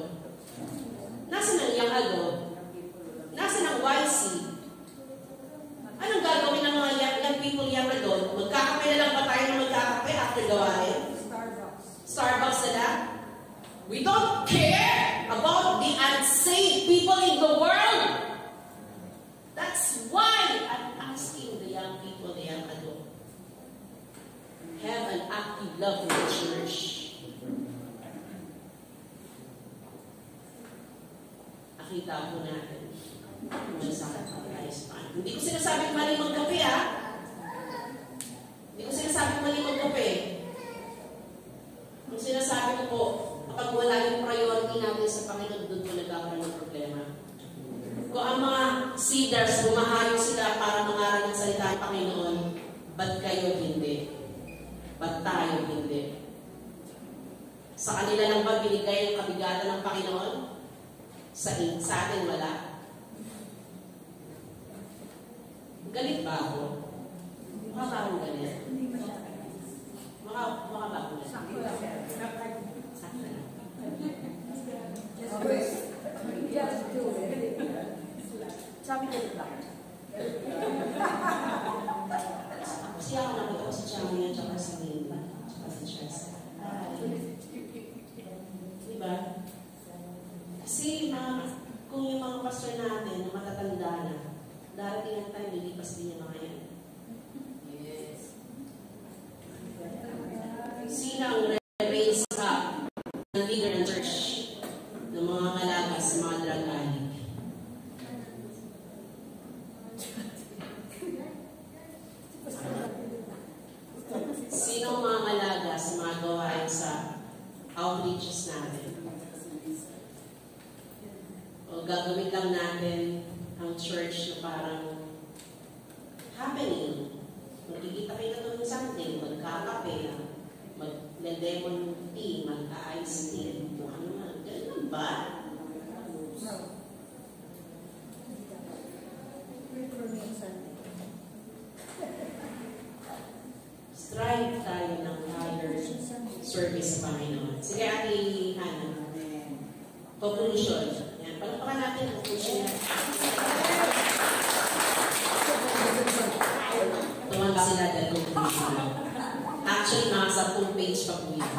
Speaker 1: Nasaan ang young adult? Nasaan ang YC? Anong gagawin ng mga young people, young adult? Magkakape na lang ba tayo na magkakape after gawain? Starbucks na lang? We don't care about the unsaved people in the world. That's why I'm asking the young people, the young adult, have an active love for the church. Nakita po natin kung sakit ang lifespan. Hindi ko sinasabing mali magkape, ha? Hindi ko sinasabing mali magkape. Ang sinasabi ko po, kapag wala yung priority natin sa Panginoon, doon po nagkakaroon ng problema. Kung ang mga cedars, bumahayo sila para mangaral ng salita ng Panginoon, ba't kayo hindi? Ba't tayo hindi? Sa kanila lang ba binigay ang kabigatan ng Panginoon? Sa atin wala. Galit ba ako? Mukha ba akong galit? Mukha ba akong galit? Sakto lang.
Speaker 2: Sabi ko lang.
Speaker 1: Kasi ako nakita ko si Chami at saka si Nina at saka si Chester. Diba? Kasi kung yung mga pastor natin na matatanda na, darating ang time, lilipas din yung mga yan.
Speaker 2: Yes.
Speaker 1: Sino ang raise up ng leader ng church ng mga ngalaga sa mga drug addict? Sino ang mga ngalaga sa mga gawain sa outreaches natin? O gagawin lang natin ang church na parang happening. Magkikita kayo na doon something, magkakape, mag-lemon tea, mag-ice tea, kung ano man. Ganun ba? Strive tayo ng higher service sa Panginoon. Sige, Ate Hannah. Conclusion. Yan, palapakan natin ang conclusion yan. Tumanda sila dahil conclusion. Actually, mga 10 page pa po yun.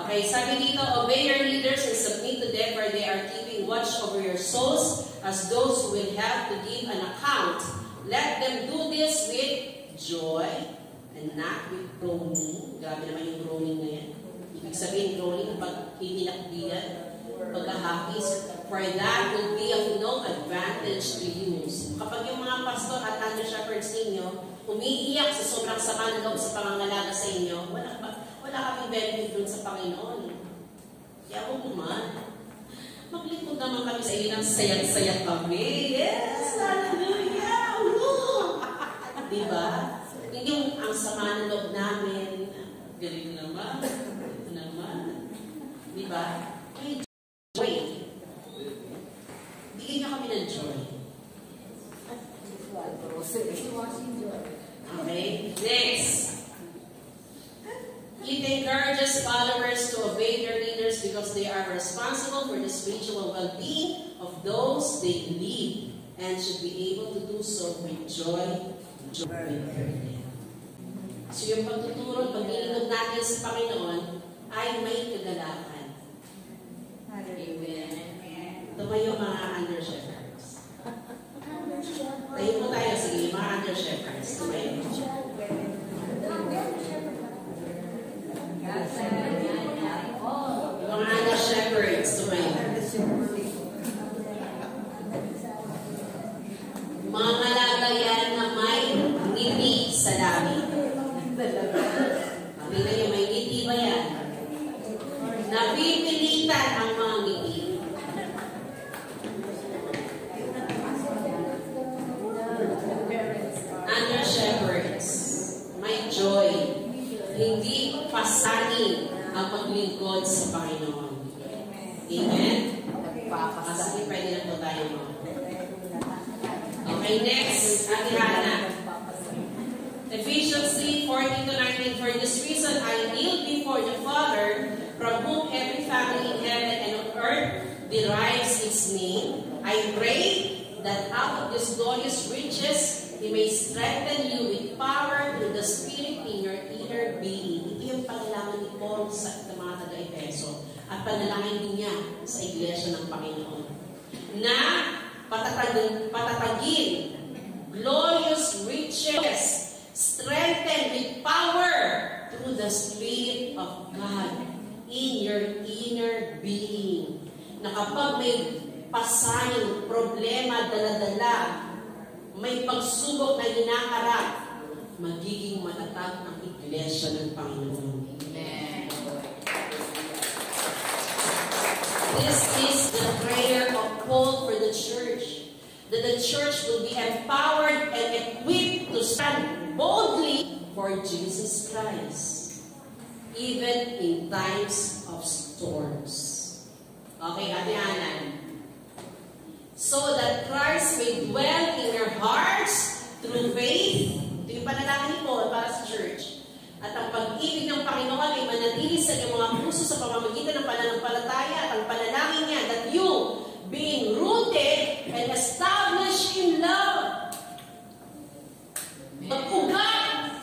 Speaker 1: Okay, sabi dito, obey your leaders and submit to them for they are keeping watch over your souls as those who will have to give an account. Let them do this with joy and not with groaning. Grabe naman yung groaning na yan. Ibig sabihin, groaning, pag hihinakdiyan, pagkahapis, for that will be of no advantage to you. Kapag yung mga pastor at under shepherds ninyo, umiiyak sa sobrang sama ng loob sa pangangalaga sa inyo, wala kaming benefit dun sa Panginoon. Kaya huwag naman. Maglingkod naman kami sa iyo ng sayang-sayang kami. Yes! Hallelujah! Diba? Hindi ang sama ng loob namin. Galing naman. Ito naman. Diba? May joy. Bigyan niyo kami ng joy. Okay? Next. It encourages followers to obey their leaders because they are responsible for the spiritual well-being of those they lead and should be able to do so with joy. So yung pagtuturo, paglilingkod natin sa Panginoon ay may kagalakan. Amen. Tumayo mga under shepherds. Tayo po tayo, sige, mga under shepherds. Tumayo. Mga under shepherds, tumayo. Mga malagayan na may ngiti sa langit. Pakita niyo, may ngiti ba yan? Napipilitan ang mga ngiti. Under shepherds, may joy. Hindi pasanin ang paglingkod sa Panginoon. Amen? Kasi pwede na po tayo mo. Okay, next, Ate Hannah. Ephesians 3:14-19. For this reason, I kneel before the Father, from whom every family in heaven and on earth derives its name. I pray that out of these glorious riches, He may strengthen you with power through the Spirit in your inner being. Ito yung panalangin ni Paul sa mga taga-Efeso at panalangin din niya sa Iglesia ng Panginoon. Na patatagin glorious riches, strengthened with power through the Spirit of God in your inner being. Na kapag may pasanin, problema, dala-dala, may pagsubok na hinaharap, magiging matatag ang Iglesia ng Panginoon. Amen. This is the prayer of Paul for the church. That the church will be empowered and equipped to stand boldly for Jesus Christ. even in times of storms. Okay, Ate Ana. So that Christ may dwell in your hearts through faith. Ito yung panalangin ni Paul para sa church. At ang pag-ibig ng Panginoon ay manatili sa inyong mga puso sa pamamagitan ng pananampalataya at ang panalangin niya that you, being rooted and established in love, mag-ugat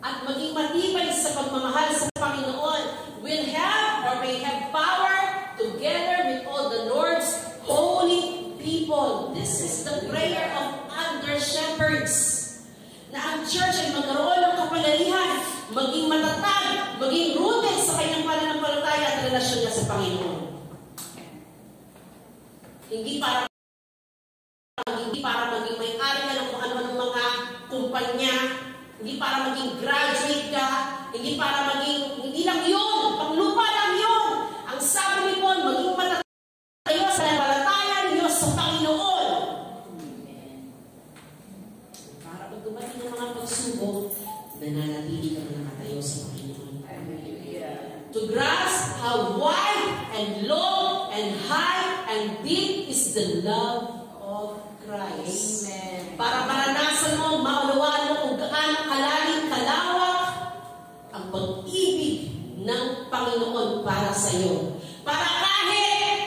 Speaker 1: at maging matibay sa pagmamahal sa Panginoon, will have or may have power together with all the Lord's holy people. This is the prayer of under shepherds. Na ang church ay magkaroon ng kapangyarihan, maging matatag, maging rooted sa kanyang pananampalataya at relasyon niya sa Panginoon. Hindi para maging may-ari ka ng kung ano-anong mga kumpanya, hindi para maging graduate ka, hindi lang yun, panglupa lang yun. Ang sabi ni Paul, maging matatag kayo sa pananampalataya ninyo sa Panginoon. Dumating ng mga pagsubok, nananatili ka na nakatayo sa Panginoon. To grasp how wide and long and high and deep is the love of Christ. Amen. Para maranasan mo, maunawaan mo kung gaano kalalim, kalawak ang pag-ibig ng Panginoon para sa iyo. Para kahit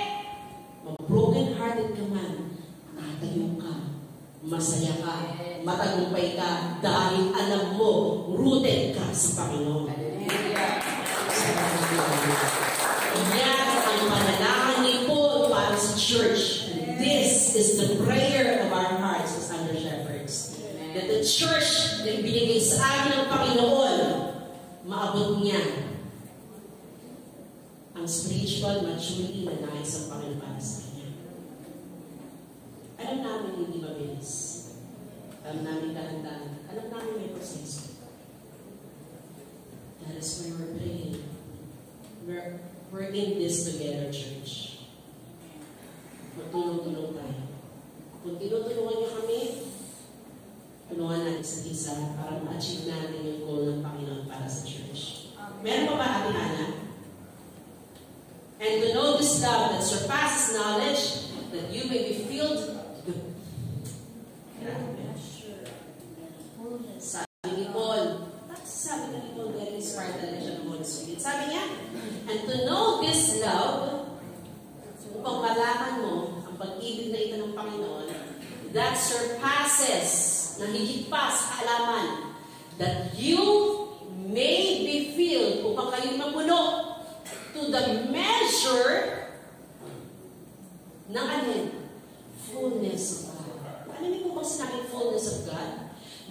Speaker 1: mag-broken hearted ka man, tatayo ka, masaya ka, matagumpay ka dahil alam mo, rooted ka sa Panginoon. Yan ang panalangin ni Paul para sa church. This is the prayer of our hearts as under shepherds. That the church na ibinigay sa atin ng Panginoon, maabot niya ang spiritual maturity na nais ang Panginoon para sa kanya. Alam namin hindi mabilis. Alam namin dahan-dahan. Alam namin may proseso. That is why we're praying. We're in this together, church. Magtulong-tulong tayo. Kung tinutulungan niyo kami, tulungan natin sa isa para ma-achieve natin yung goal ng Panginoon para sa church. Meron pa ba, Ate Ana? And to know this love that surpasses knowledge, that you may be filled with sabi ni Paul, very inspired talaga siya ng Holy Spirit. Sabi niya, and to know this love, upang malaman mo ang pag-ibig na ito ng Panginoon, that surpasses, na higit pa sa kaalaman, that you may be filled, upang kayo mapuno, to the measure ng anin? Fullness of God. Ano niyo po kung sinabing fullness of God?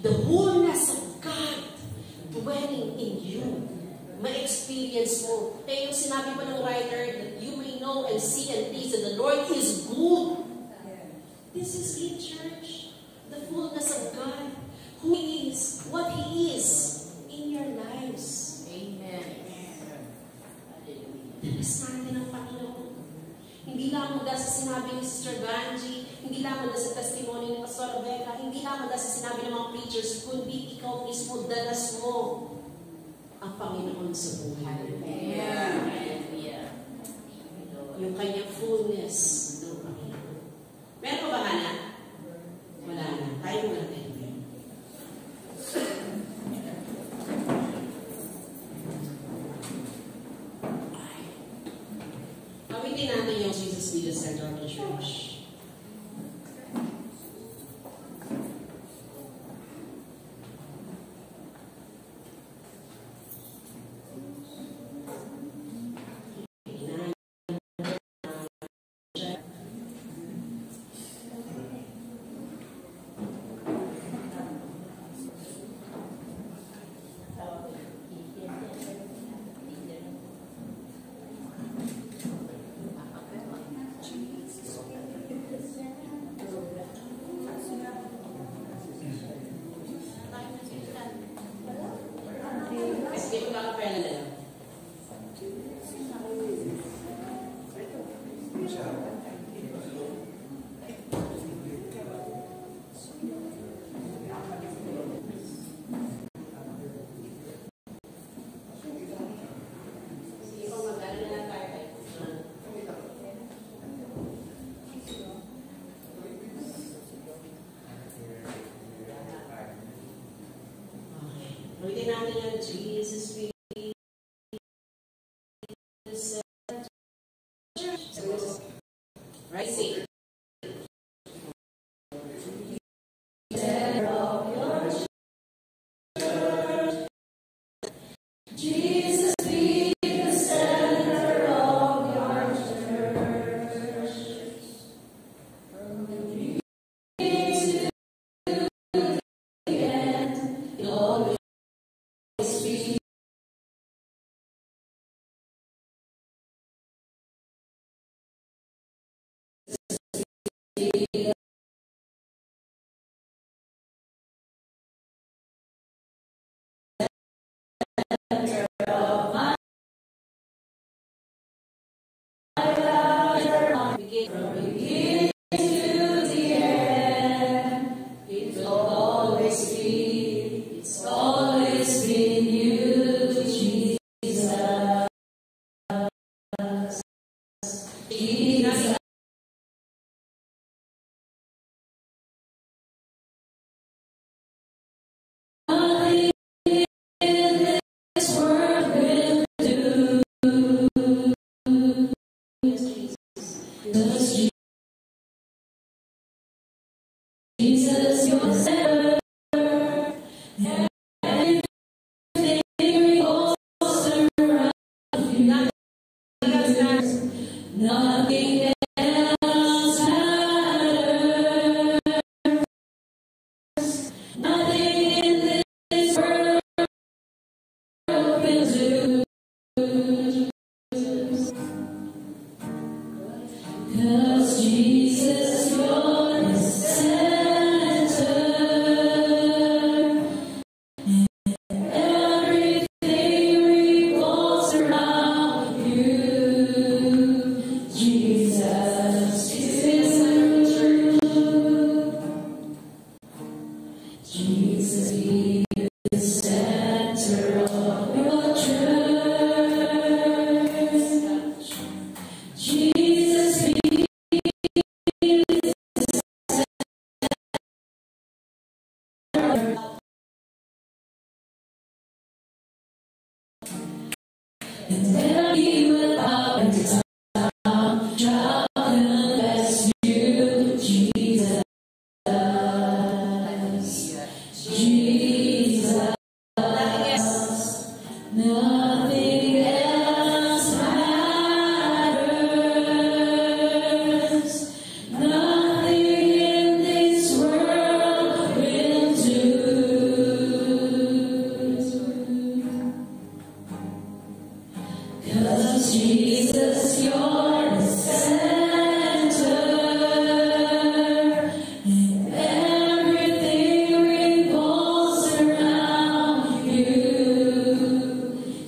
Speaker 1: The wholeness of God dwelling in you. Ma-experience mo. Kaya yung sinabi pa ng writer, that you may know and see and taste that the Lord is good. This is it, church. The fullness of God. Who He is, what He is in your lives. Amen. Dalas natin ang Panginoon. Hindi lamang dahil sa sinabi ni Sister Ganji, hindi lamang dahil sa testimony ni Pastor Rebecca, hindi lamang dahil sa sinabi ng mga preachers, kundi ikaw mismo, dalas mo ang Panginoon sa buhay. Yeah. Yung kanyang fullness ng Panginoon. Meron ba, Hana? Wala na. Tayo muna tayo. Kawitin natin yung Jesus be the center of the church. natin yan, Jesus be the center. Right? See. Jesus be the center of your church. From the beginning to the end, it always be. From beginning to the end, it will always be, it's always been you, Jesus. Jesus. Nothing in this world will do. Jesus, you're center, and everything revolves around you. Nothing else matters. Nothing in this world will do. 'Cause Jesus, you're the center, and everything revolves around you. Jesus is the church. Jesus be the center of your church. Jesus be and then be without time, shall confess you, Jesus. Jesus. Nothing else matters. Nothing in this world will do. 'Cause Jesus, you're the center, and everything revolves around you.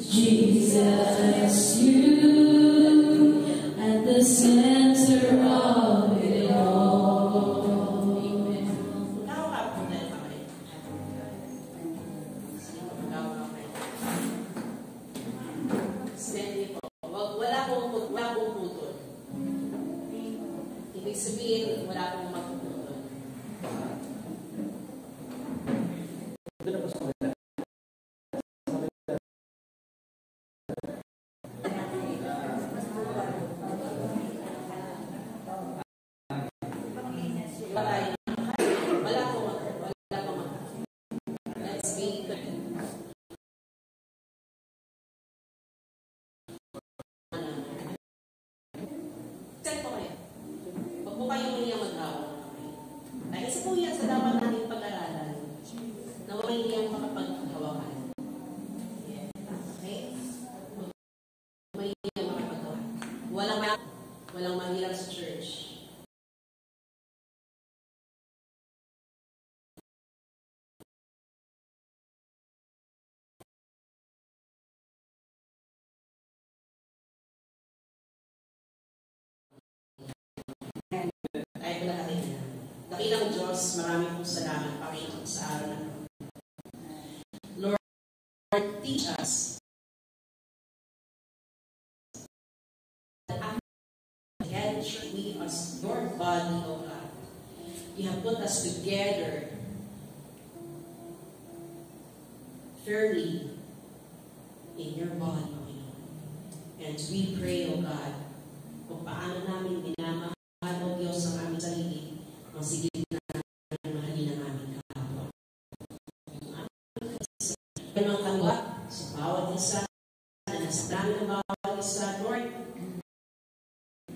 Speaker 1: Jesus, you at the center of it all. Amen. Steady po. Wala pong putol. Ibig sabihin, wala pong magpuputol. Wala pong magpuputol. Let's be good. Set po kayo. Huwag po kayong hiyang mag-awang. Dahil isa po yan sa dapat natin pag-aralan na huwag hiyang makapaghawakan. Okay? Huwag hiyang makapaghawakan. Walang mahirap sa church. Kahit wala natin. Dakilang Diyos, marami pong salamat, Panginoon, sa araw na ito. Lord, teach us that after we as your body, O God, you have put us together firmly in your body, Panginoon. And we pray, O God, kung paano namin minamahal, O Diyos, ang aming sarili, ang sigit na mahalin ang aming kapwa. Ang aming kalwa sa bawat isa, na nasa dami ng bawat isa, Lord,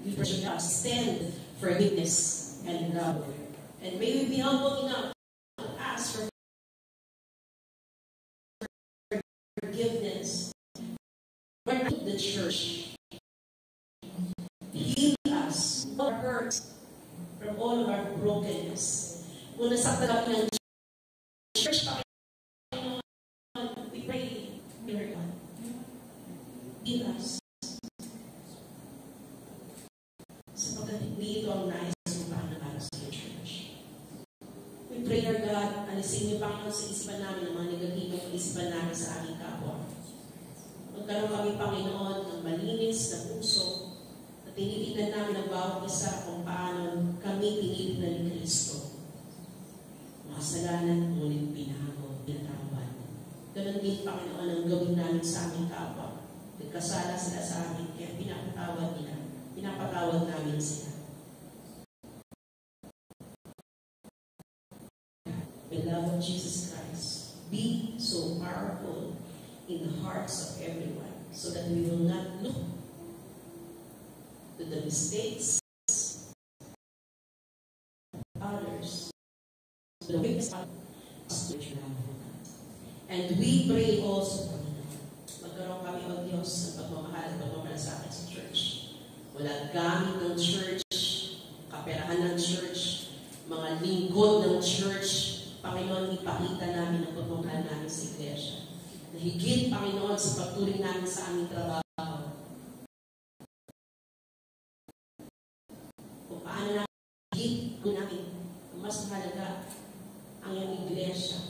Speaker 1: we pray us stand for goodness and love. And may we be humble enough to ask for forgiveness. Lord, the church. Heal us from our hurt, from all of our brokenness. Kung nasaktan kami ng church, we pray, dear God, heal us. Sapagkat hindi ito ang nais mo para sa iyo, church. We pray, Lord God, alisin niyo, Panginoon, sa isipan namin ang mga negatibong isipan namin sa aming kapwa. Magkaroon kami, Panginoon, ng malinis na puso at tinitignan namin ang bawat isa kung paano kami tinitignan ni Kristo. Makasalanan, ngunit pinahago, pinatawad. Ganun din, Panginoon, ang gawin namin sa aming kapwa. Nagkasala sila sa amin, kaya pinapatawad nila. Pinapatawad namin sila. The love of Jesus Christ be so powerful in the hearts of everyone so that we will not look to the mistakes of others, to the weakness of others. And we pray also, magkaroon kami, O Diyos, ng pagmamahal at pagmamalasakit sa church. Walang gamit ng church, kaperahan ng church, mga lingkod ng church. Panginoon, ipakita namin ang pagmamahal namin sa iglesia. Na higit, Panginoon, sa pagturing namin sa aming trabaho. Kung paano namin higit namin, mas mahalaga ang iyong iglesia.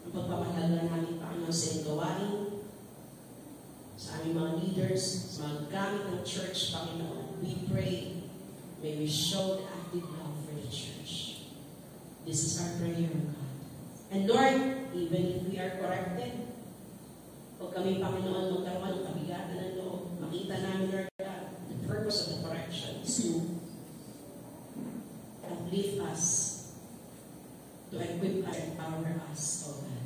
Speaker 1: Ang pagpapahalaga namin, Panginoon, sa iyong gawain, sa aming mga leaders, sa mga gamit ng church, Panginoon, we pray, may we show the active love for the church. This is our prayer, God. And Lord, even if we are corrected, huwag kami, Panginoon, magkaroon ng kabigatan ng loob. Makita namin, Lord God, the purpose of the correction is to uplift us, to equip us, empower us, O God,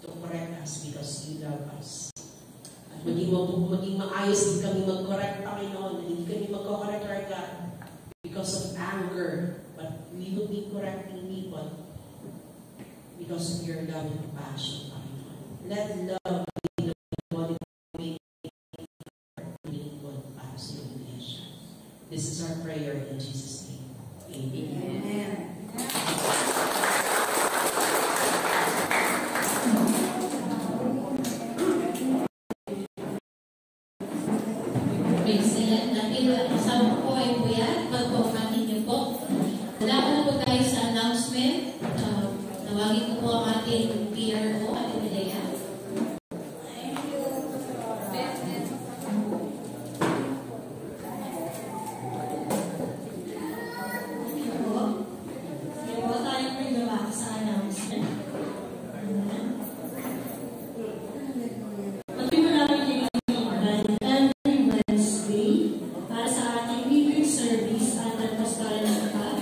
Speaker 1: to correct us because you love us. At maging maayos din kami mag-correct, Panginoon. Hindi kami mag-correct, Lord God, because of anger, but we will be correcting people because of your love and compassion, Panginoon. Let love be the motivating para sa iyong iglesia. This is our prayer in Jesus' name. Amen. Amen.
Speaker 4: Tawagin ko po ang ating PRO at Medea. Ito tayong paggawa sa announcement. Pagkita namin every Wednesday para sa ating weekly service at ang pastoral na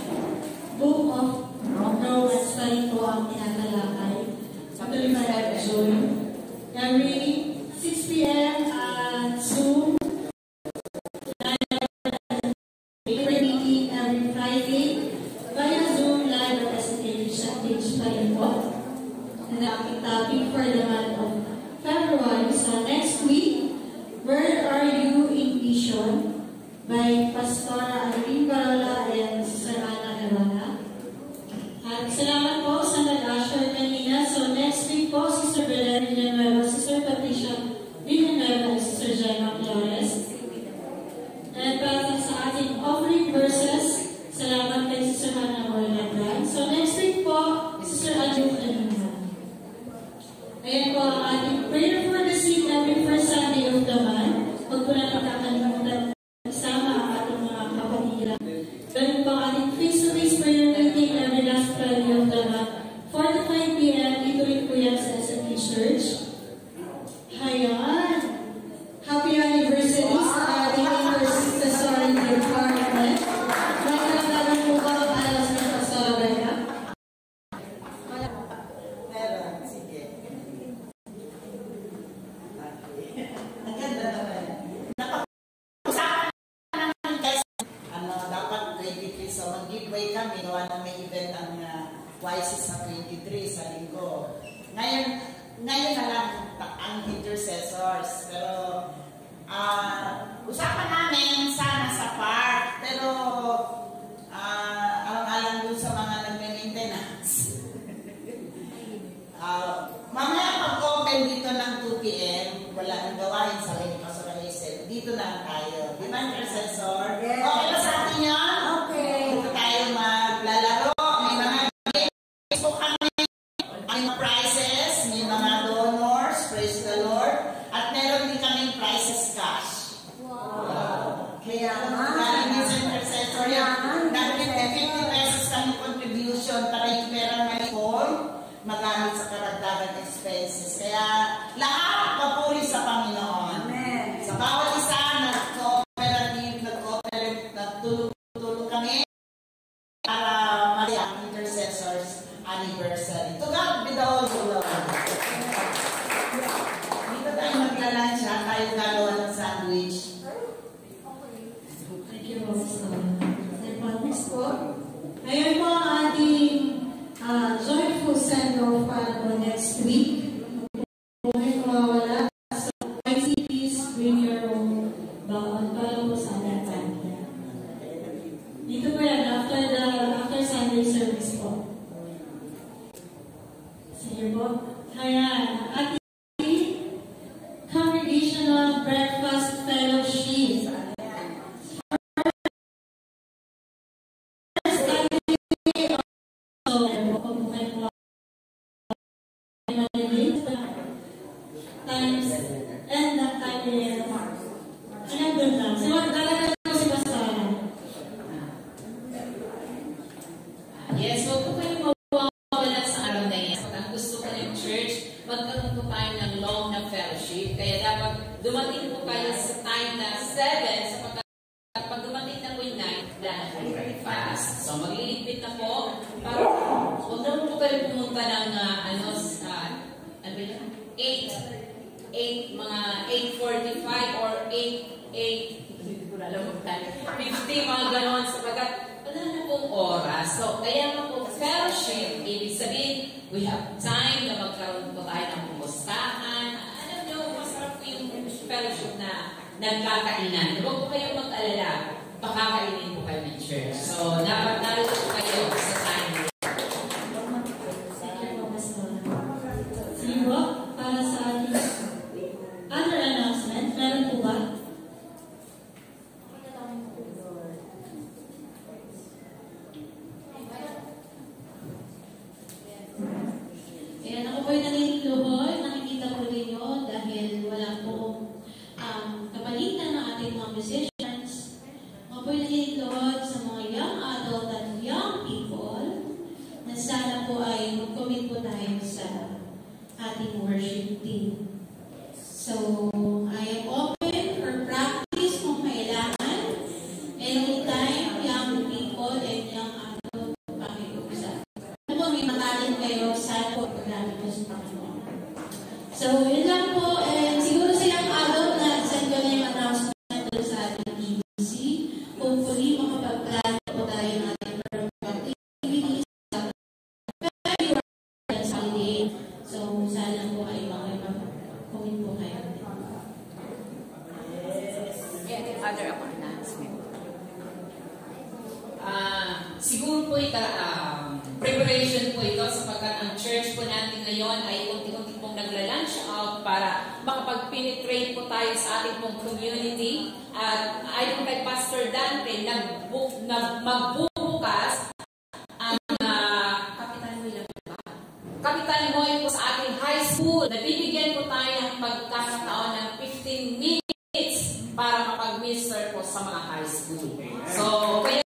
Speaker 4: Book of Romans pa rin po ang tinatalakay. Patuloy pa rin June. Every 6 p.m. at Zoom. Meeting every Friday. Via Zoom live representation page pa rin po. And ang aking topic for the month of February. So next week, Where Are You in Vision? By Pastora Irene Barola and Sister Ana Erona. At salamat po sa nag-assure kanina. So next week po, Sister Belen Villanueva, Sister Patricia Villanueva, and Sister Gemma Flores. And para sa ating offering verses, salamat kay Sister Hannah Morgan Brand. So next week po, Sister Adjun Alina. Ayan po ang ating prayer for the sick every first Sunday of the month. Huwag po natin kakalimutan kasama ang ating mga kapatira. Ganun po ang ating face-to-face prayer meeting every last Friday of the month. 4 to 5 p.m. Ito rin po
Speaker 5: ngayon na lang ang intercessors. Pero, usapan namin sana sa park. Pero, alang-alang dun sa mga nagme-maintenance. Mamaya pag-open dito ng 2 p.m., wala nang gawain sa akin, Pastor Hazel. Dito na tayo. Di ba, intercessor?
Speaker 3: Yes.
Speaker 5: Okay ba sa atin yan?
Speaker 3: Okay.
Speaker 5: Dito tayo maglalaro. May mga games po kami. May mga prizes. May mga donors. Praise the Lord. At meron din kaming prizes cash. Wow. Kaya galing din sa intercessor yan. Dahil 50 pesos kami contribution para yung pera may phone magamit sa karagdagan expenses. Kaya lahat papuri sa Panginoon.
Speaker 3: Amen.
Speaker 5: Sa bawat isa, nag-cooperative, nagtulong kami para mag-ang intercessors anniversary. To God be the all glory. Dito tayo magla-lunch ha, tayo gagawa ng sandwich.
Speaker 4: Thank you, Pastor. Next po. Ngayon po ang ating joyful send-off para po next week. Kung may mawawala, so please bring your own baon para po sa ating family. Dito po yan, after Sunday service po. Sige po. Ayan, ating Congregational Breakfast Fellowship. Times and that time is nandun lang. So, talaga ko si Pastor.
Speaker 1: Yes, huwag po kayong mawawala sa araw na yan. Ang gusto ko ng church, magkaroon po tayo ng long na fellowship. Kaya dapat dumating po kayo sa time na 7 sapagkat pag dumating na po yung 9, dahil fast. So, magliligpit na po. Para huwag na po kayo pumunta ng 8:45 or 50, mga ganon sapagkat wala na pong oras. So, kaya nga po, fellowship, ibig sabihin, we have time na magkaroon po tayo ng pumustahan. Alam nyo, masarap po yung fellowship na nagkakainan. Huwag po kayong mag-alala, pakakainin po kayo ng church. So, dapat narito po kayo sa time.
Speaker 4: Sige po, Pastor. Sige po, para sa ating other announcement, meron po ba? Ayan, ako po'y naniniluhod, nakikita ko ninyo dahil wala pong kapalitan ng ating mga musicians. Ako po'y naniniluhod sa mga young adult at young people na sana po ay mag-commit po tayo sa ating worship team. So, I am open for practice kung kailangan. Anytime, young people and young adult pakiusap. Ano po, may matalin kayo sa po pagdami po sa Panginoon. So, yun lang po. And siguro sa young adult na send ko na yung announcement doon sa ating GBC. Hopefully, makapag-plan po tayo ng ating activities sa February Sunday. So, sana po ay makapag-commit po kayo.
Speaker 2: Other announcement.
Speaker 1: Siguro po preparation po ito sapagkat ang church po natin ngayon ay unti-unti pong nagla-launch out para makapag-penetrate po tayo sa ating pong community. At ayon kay Pastor Dante, magbubukas ang Kapitan Hoy po sa ating high school. Nabibigyan po tayo ng pagkakataon ng 15 minutes para makapag-minister po sa mga high school. So, kaya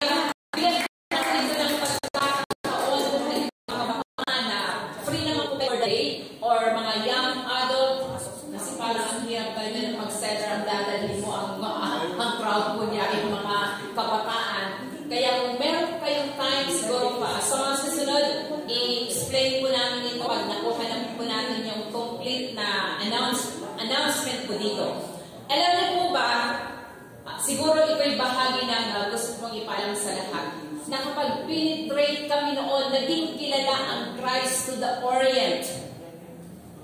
Speaker 1: bigyan natin ito ng pagkakataon kung may mga bakaman na free naman po per day or mga young adult kasi parang ang hirap tayo na mag-set ang dadalhin mo ang crowd po niya yung mga kabataan. Kaya kung meron po kayong time siguro pa sa mga susunod, i-explain po namin ito pag nakuha na po natin yung complete na announcement po dito. Alam niyo po ba, siguro ito'y bahagi ng gusto kong ipaalam sa lahat, na kapag penetrate kami noon, naging kilala ang Christ to the Orient.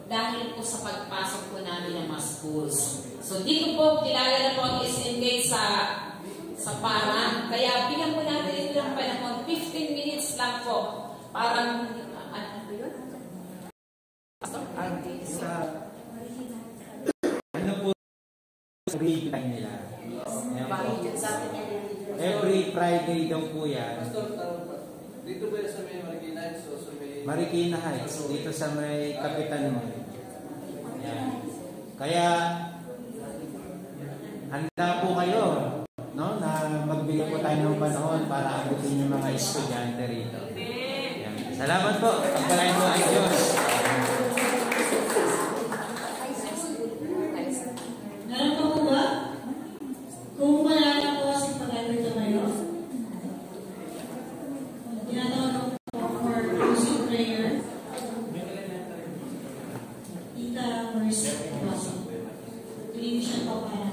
Speaker 2: dahil po sa pagpasok po namin ng mga schools. So dito po, kilala na po ang SNGate sa para. Kaya bigyan po natin ito ng panahon, 15 minutes lang po. Parang, ano po yun? Pastor Aldi.
Speaker 6: Ano po free time nila? Every Friday daw po yan.
Speaker 7: Dito ba sa may Marikina Heights o sa may...
Speaker 6: Marikina Heights, dito sa may Kapitan mo. Yan. Kaya, handa po kayo, no, na magbigay po tayo ng panahon para abutin yung mga estudyante rito. Yan. Salamat po. Pagpalain po ang Diyos.
Speaker 4: Meron pa po ba? Kung wala na po si Pag-Alert tumayo, tinatawag po for closing prayer. Ika verse blessing. Tuloy siya po para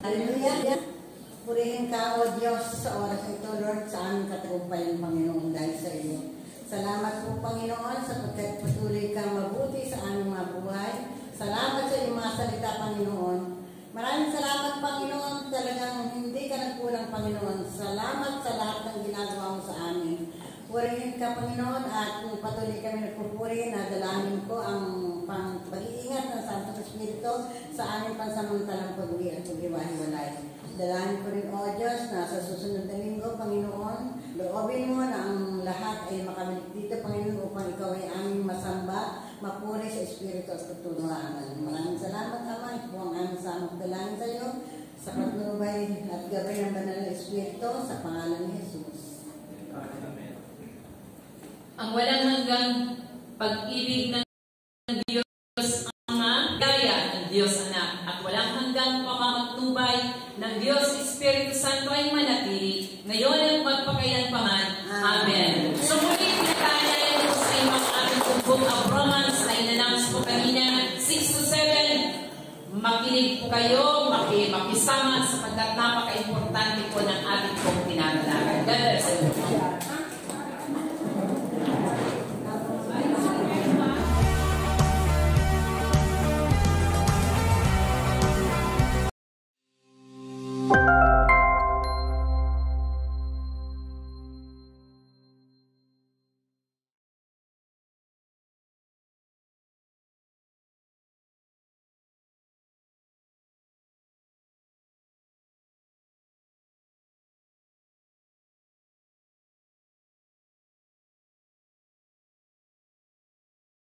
Speaker 3: Hallelujah! Purihin ka, O Diyos, sa oras ito, Lord, sa aming katagumpayan, Panginoon, dahil sa iyo. Salamat po, Panginoon, sapagkat patuloy kang mabuti sa aming mga buhay. Salamat sa iyong mga salita, Panginoon. Maraming salamat, Panginoon. Talagang hindi ka nagkulang, Panginoon. Salamat sa lahat ng ginagawa mo sa amin. Purihin ka, Panginoon, at kung patuloy kami nagpupuri, nadalangin ko ang pag-iingat ng Santong Espiritu sa aming pansamantalang pag-uwi at pag-iwahiwalay. Dalangin ko rin, O Diyos, na sa susunod na linggo, Panginoon, loobin mo na ang lahat ay makabalik dito, Panginoon, upang ikaw ay aming masamba, mapuri sa Espiritu at patunuan. Maraming salamat, Ama. Ito po ang aming samang dalangin sa iyo, sa patnubay at gabay ng banal na Espiritu, sa pangalan ni Jesus.
Speaker 2: Ang walang hanggang pag-ibig ng Diyos Ama, gaya ng Diyos Anak, at walang hanggang pamamatnubay ng Diyos Espiritu Santo ay manatili, ngayon at magpakailanpaman. Amen. So muli, pinatalayan po sa iyo ang aming Book of Romans na in-announce po kanina, 6 to 7. Makinig po kayo, makisama sapagkat napaka-importante po ng ating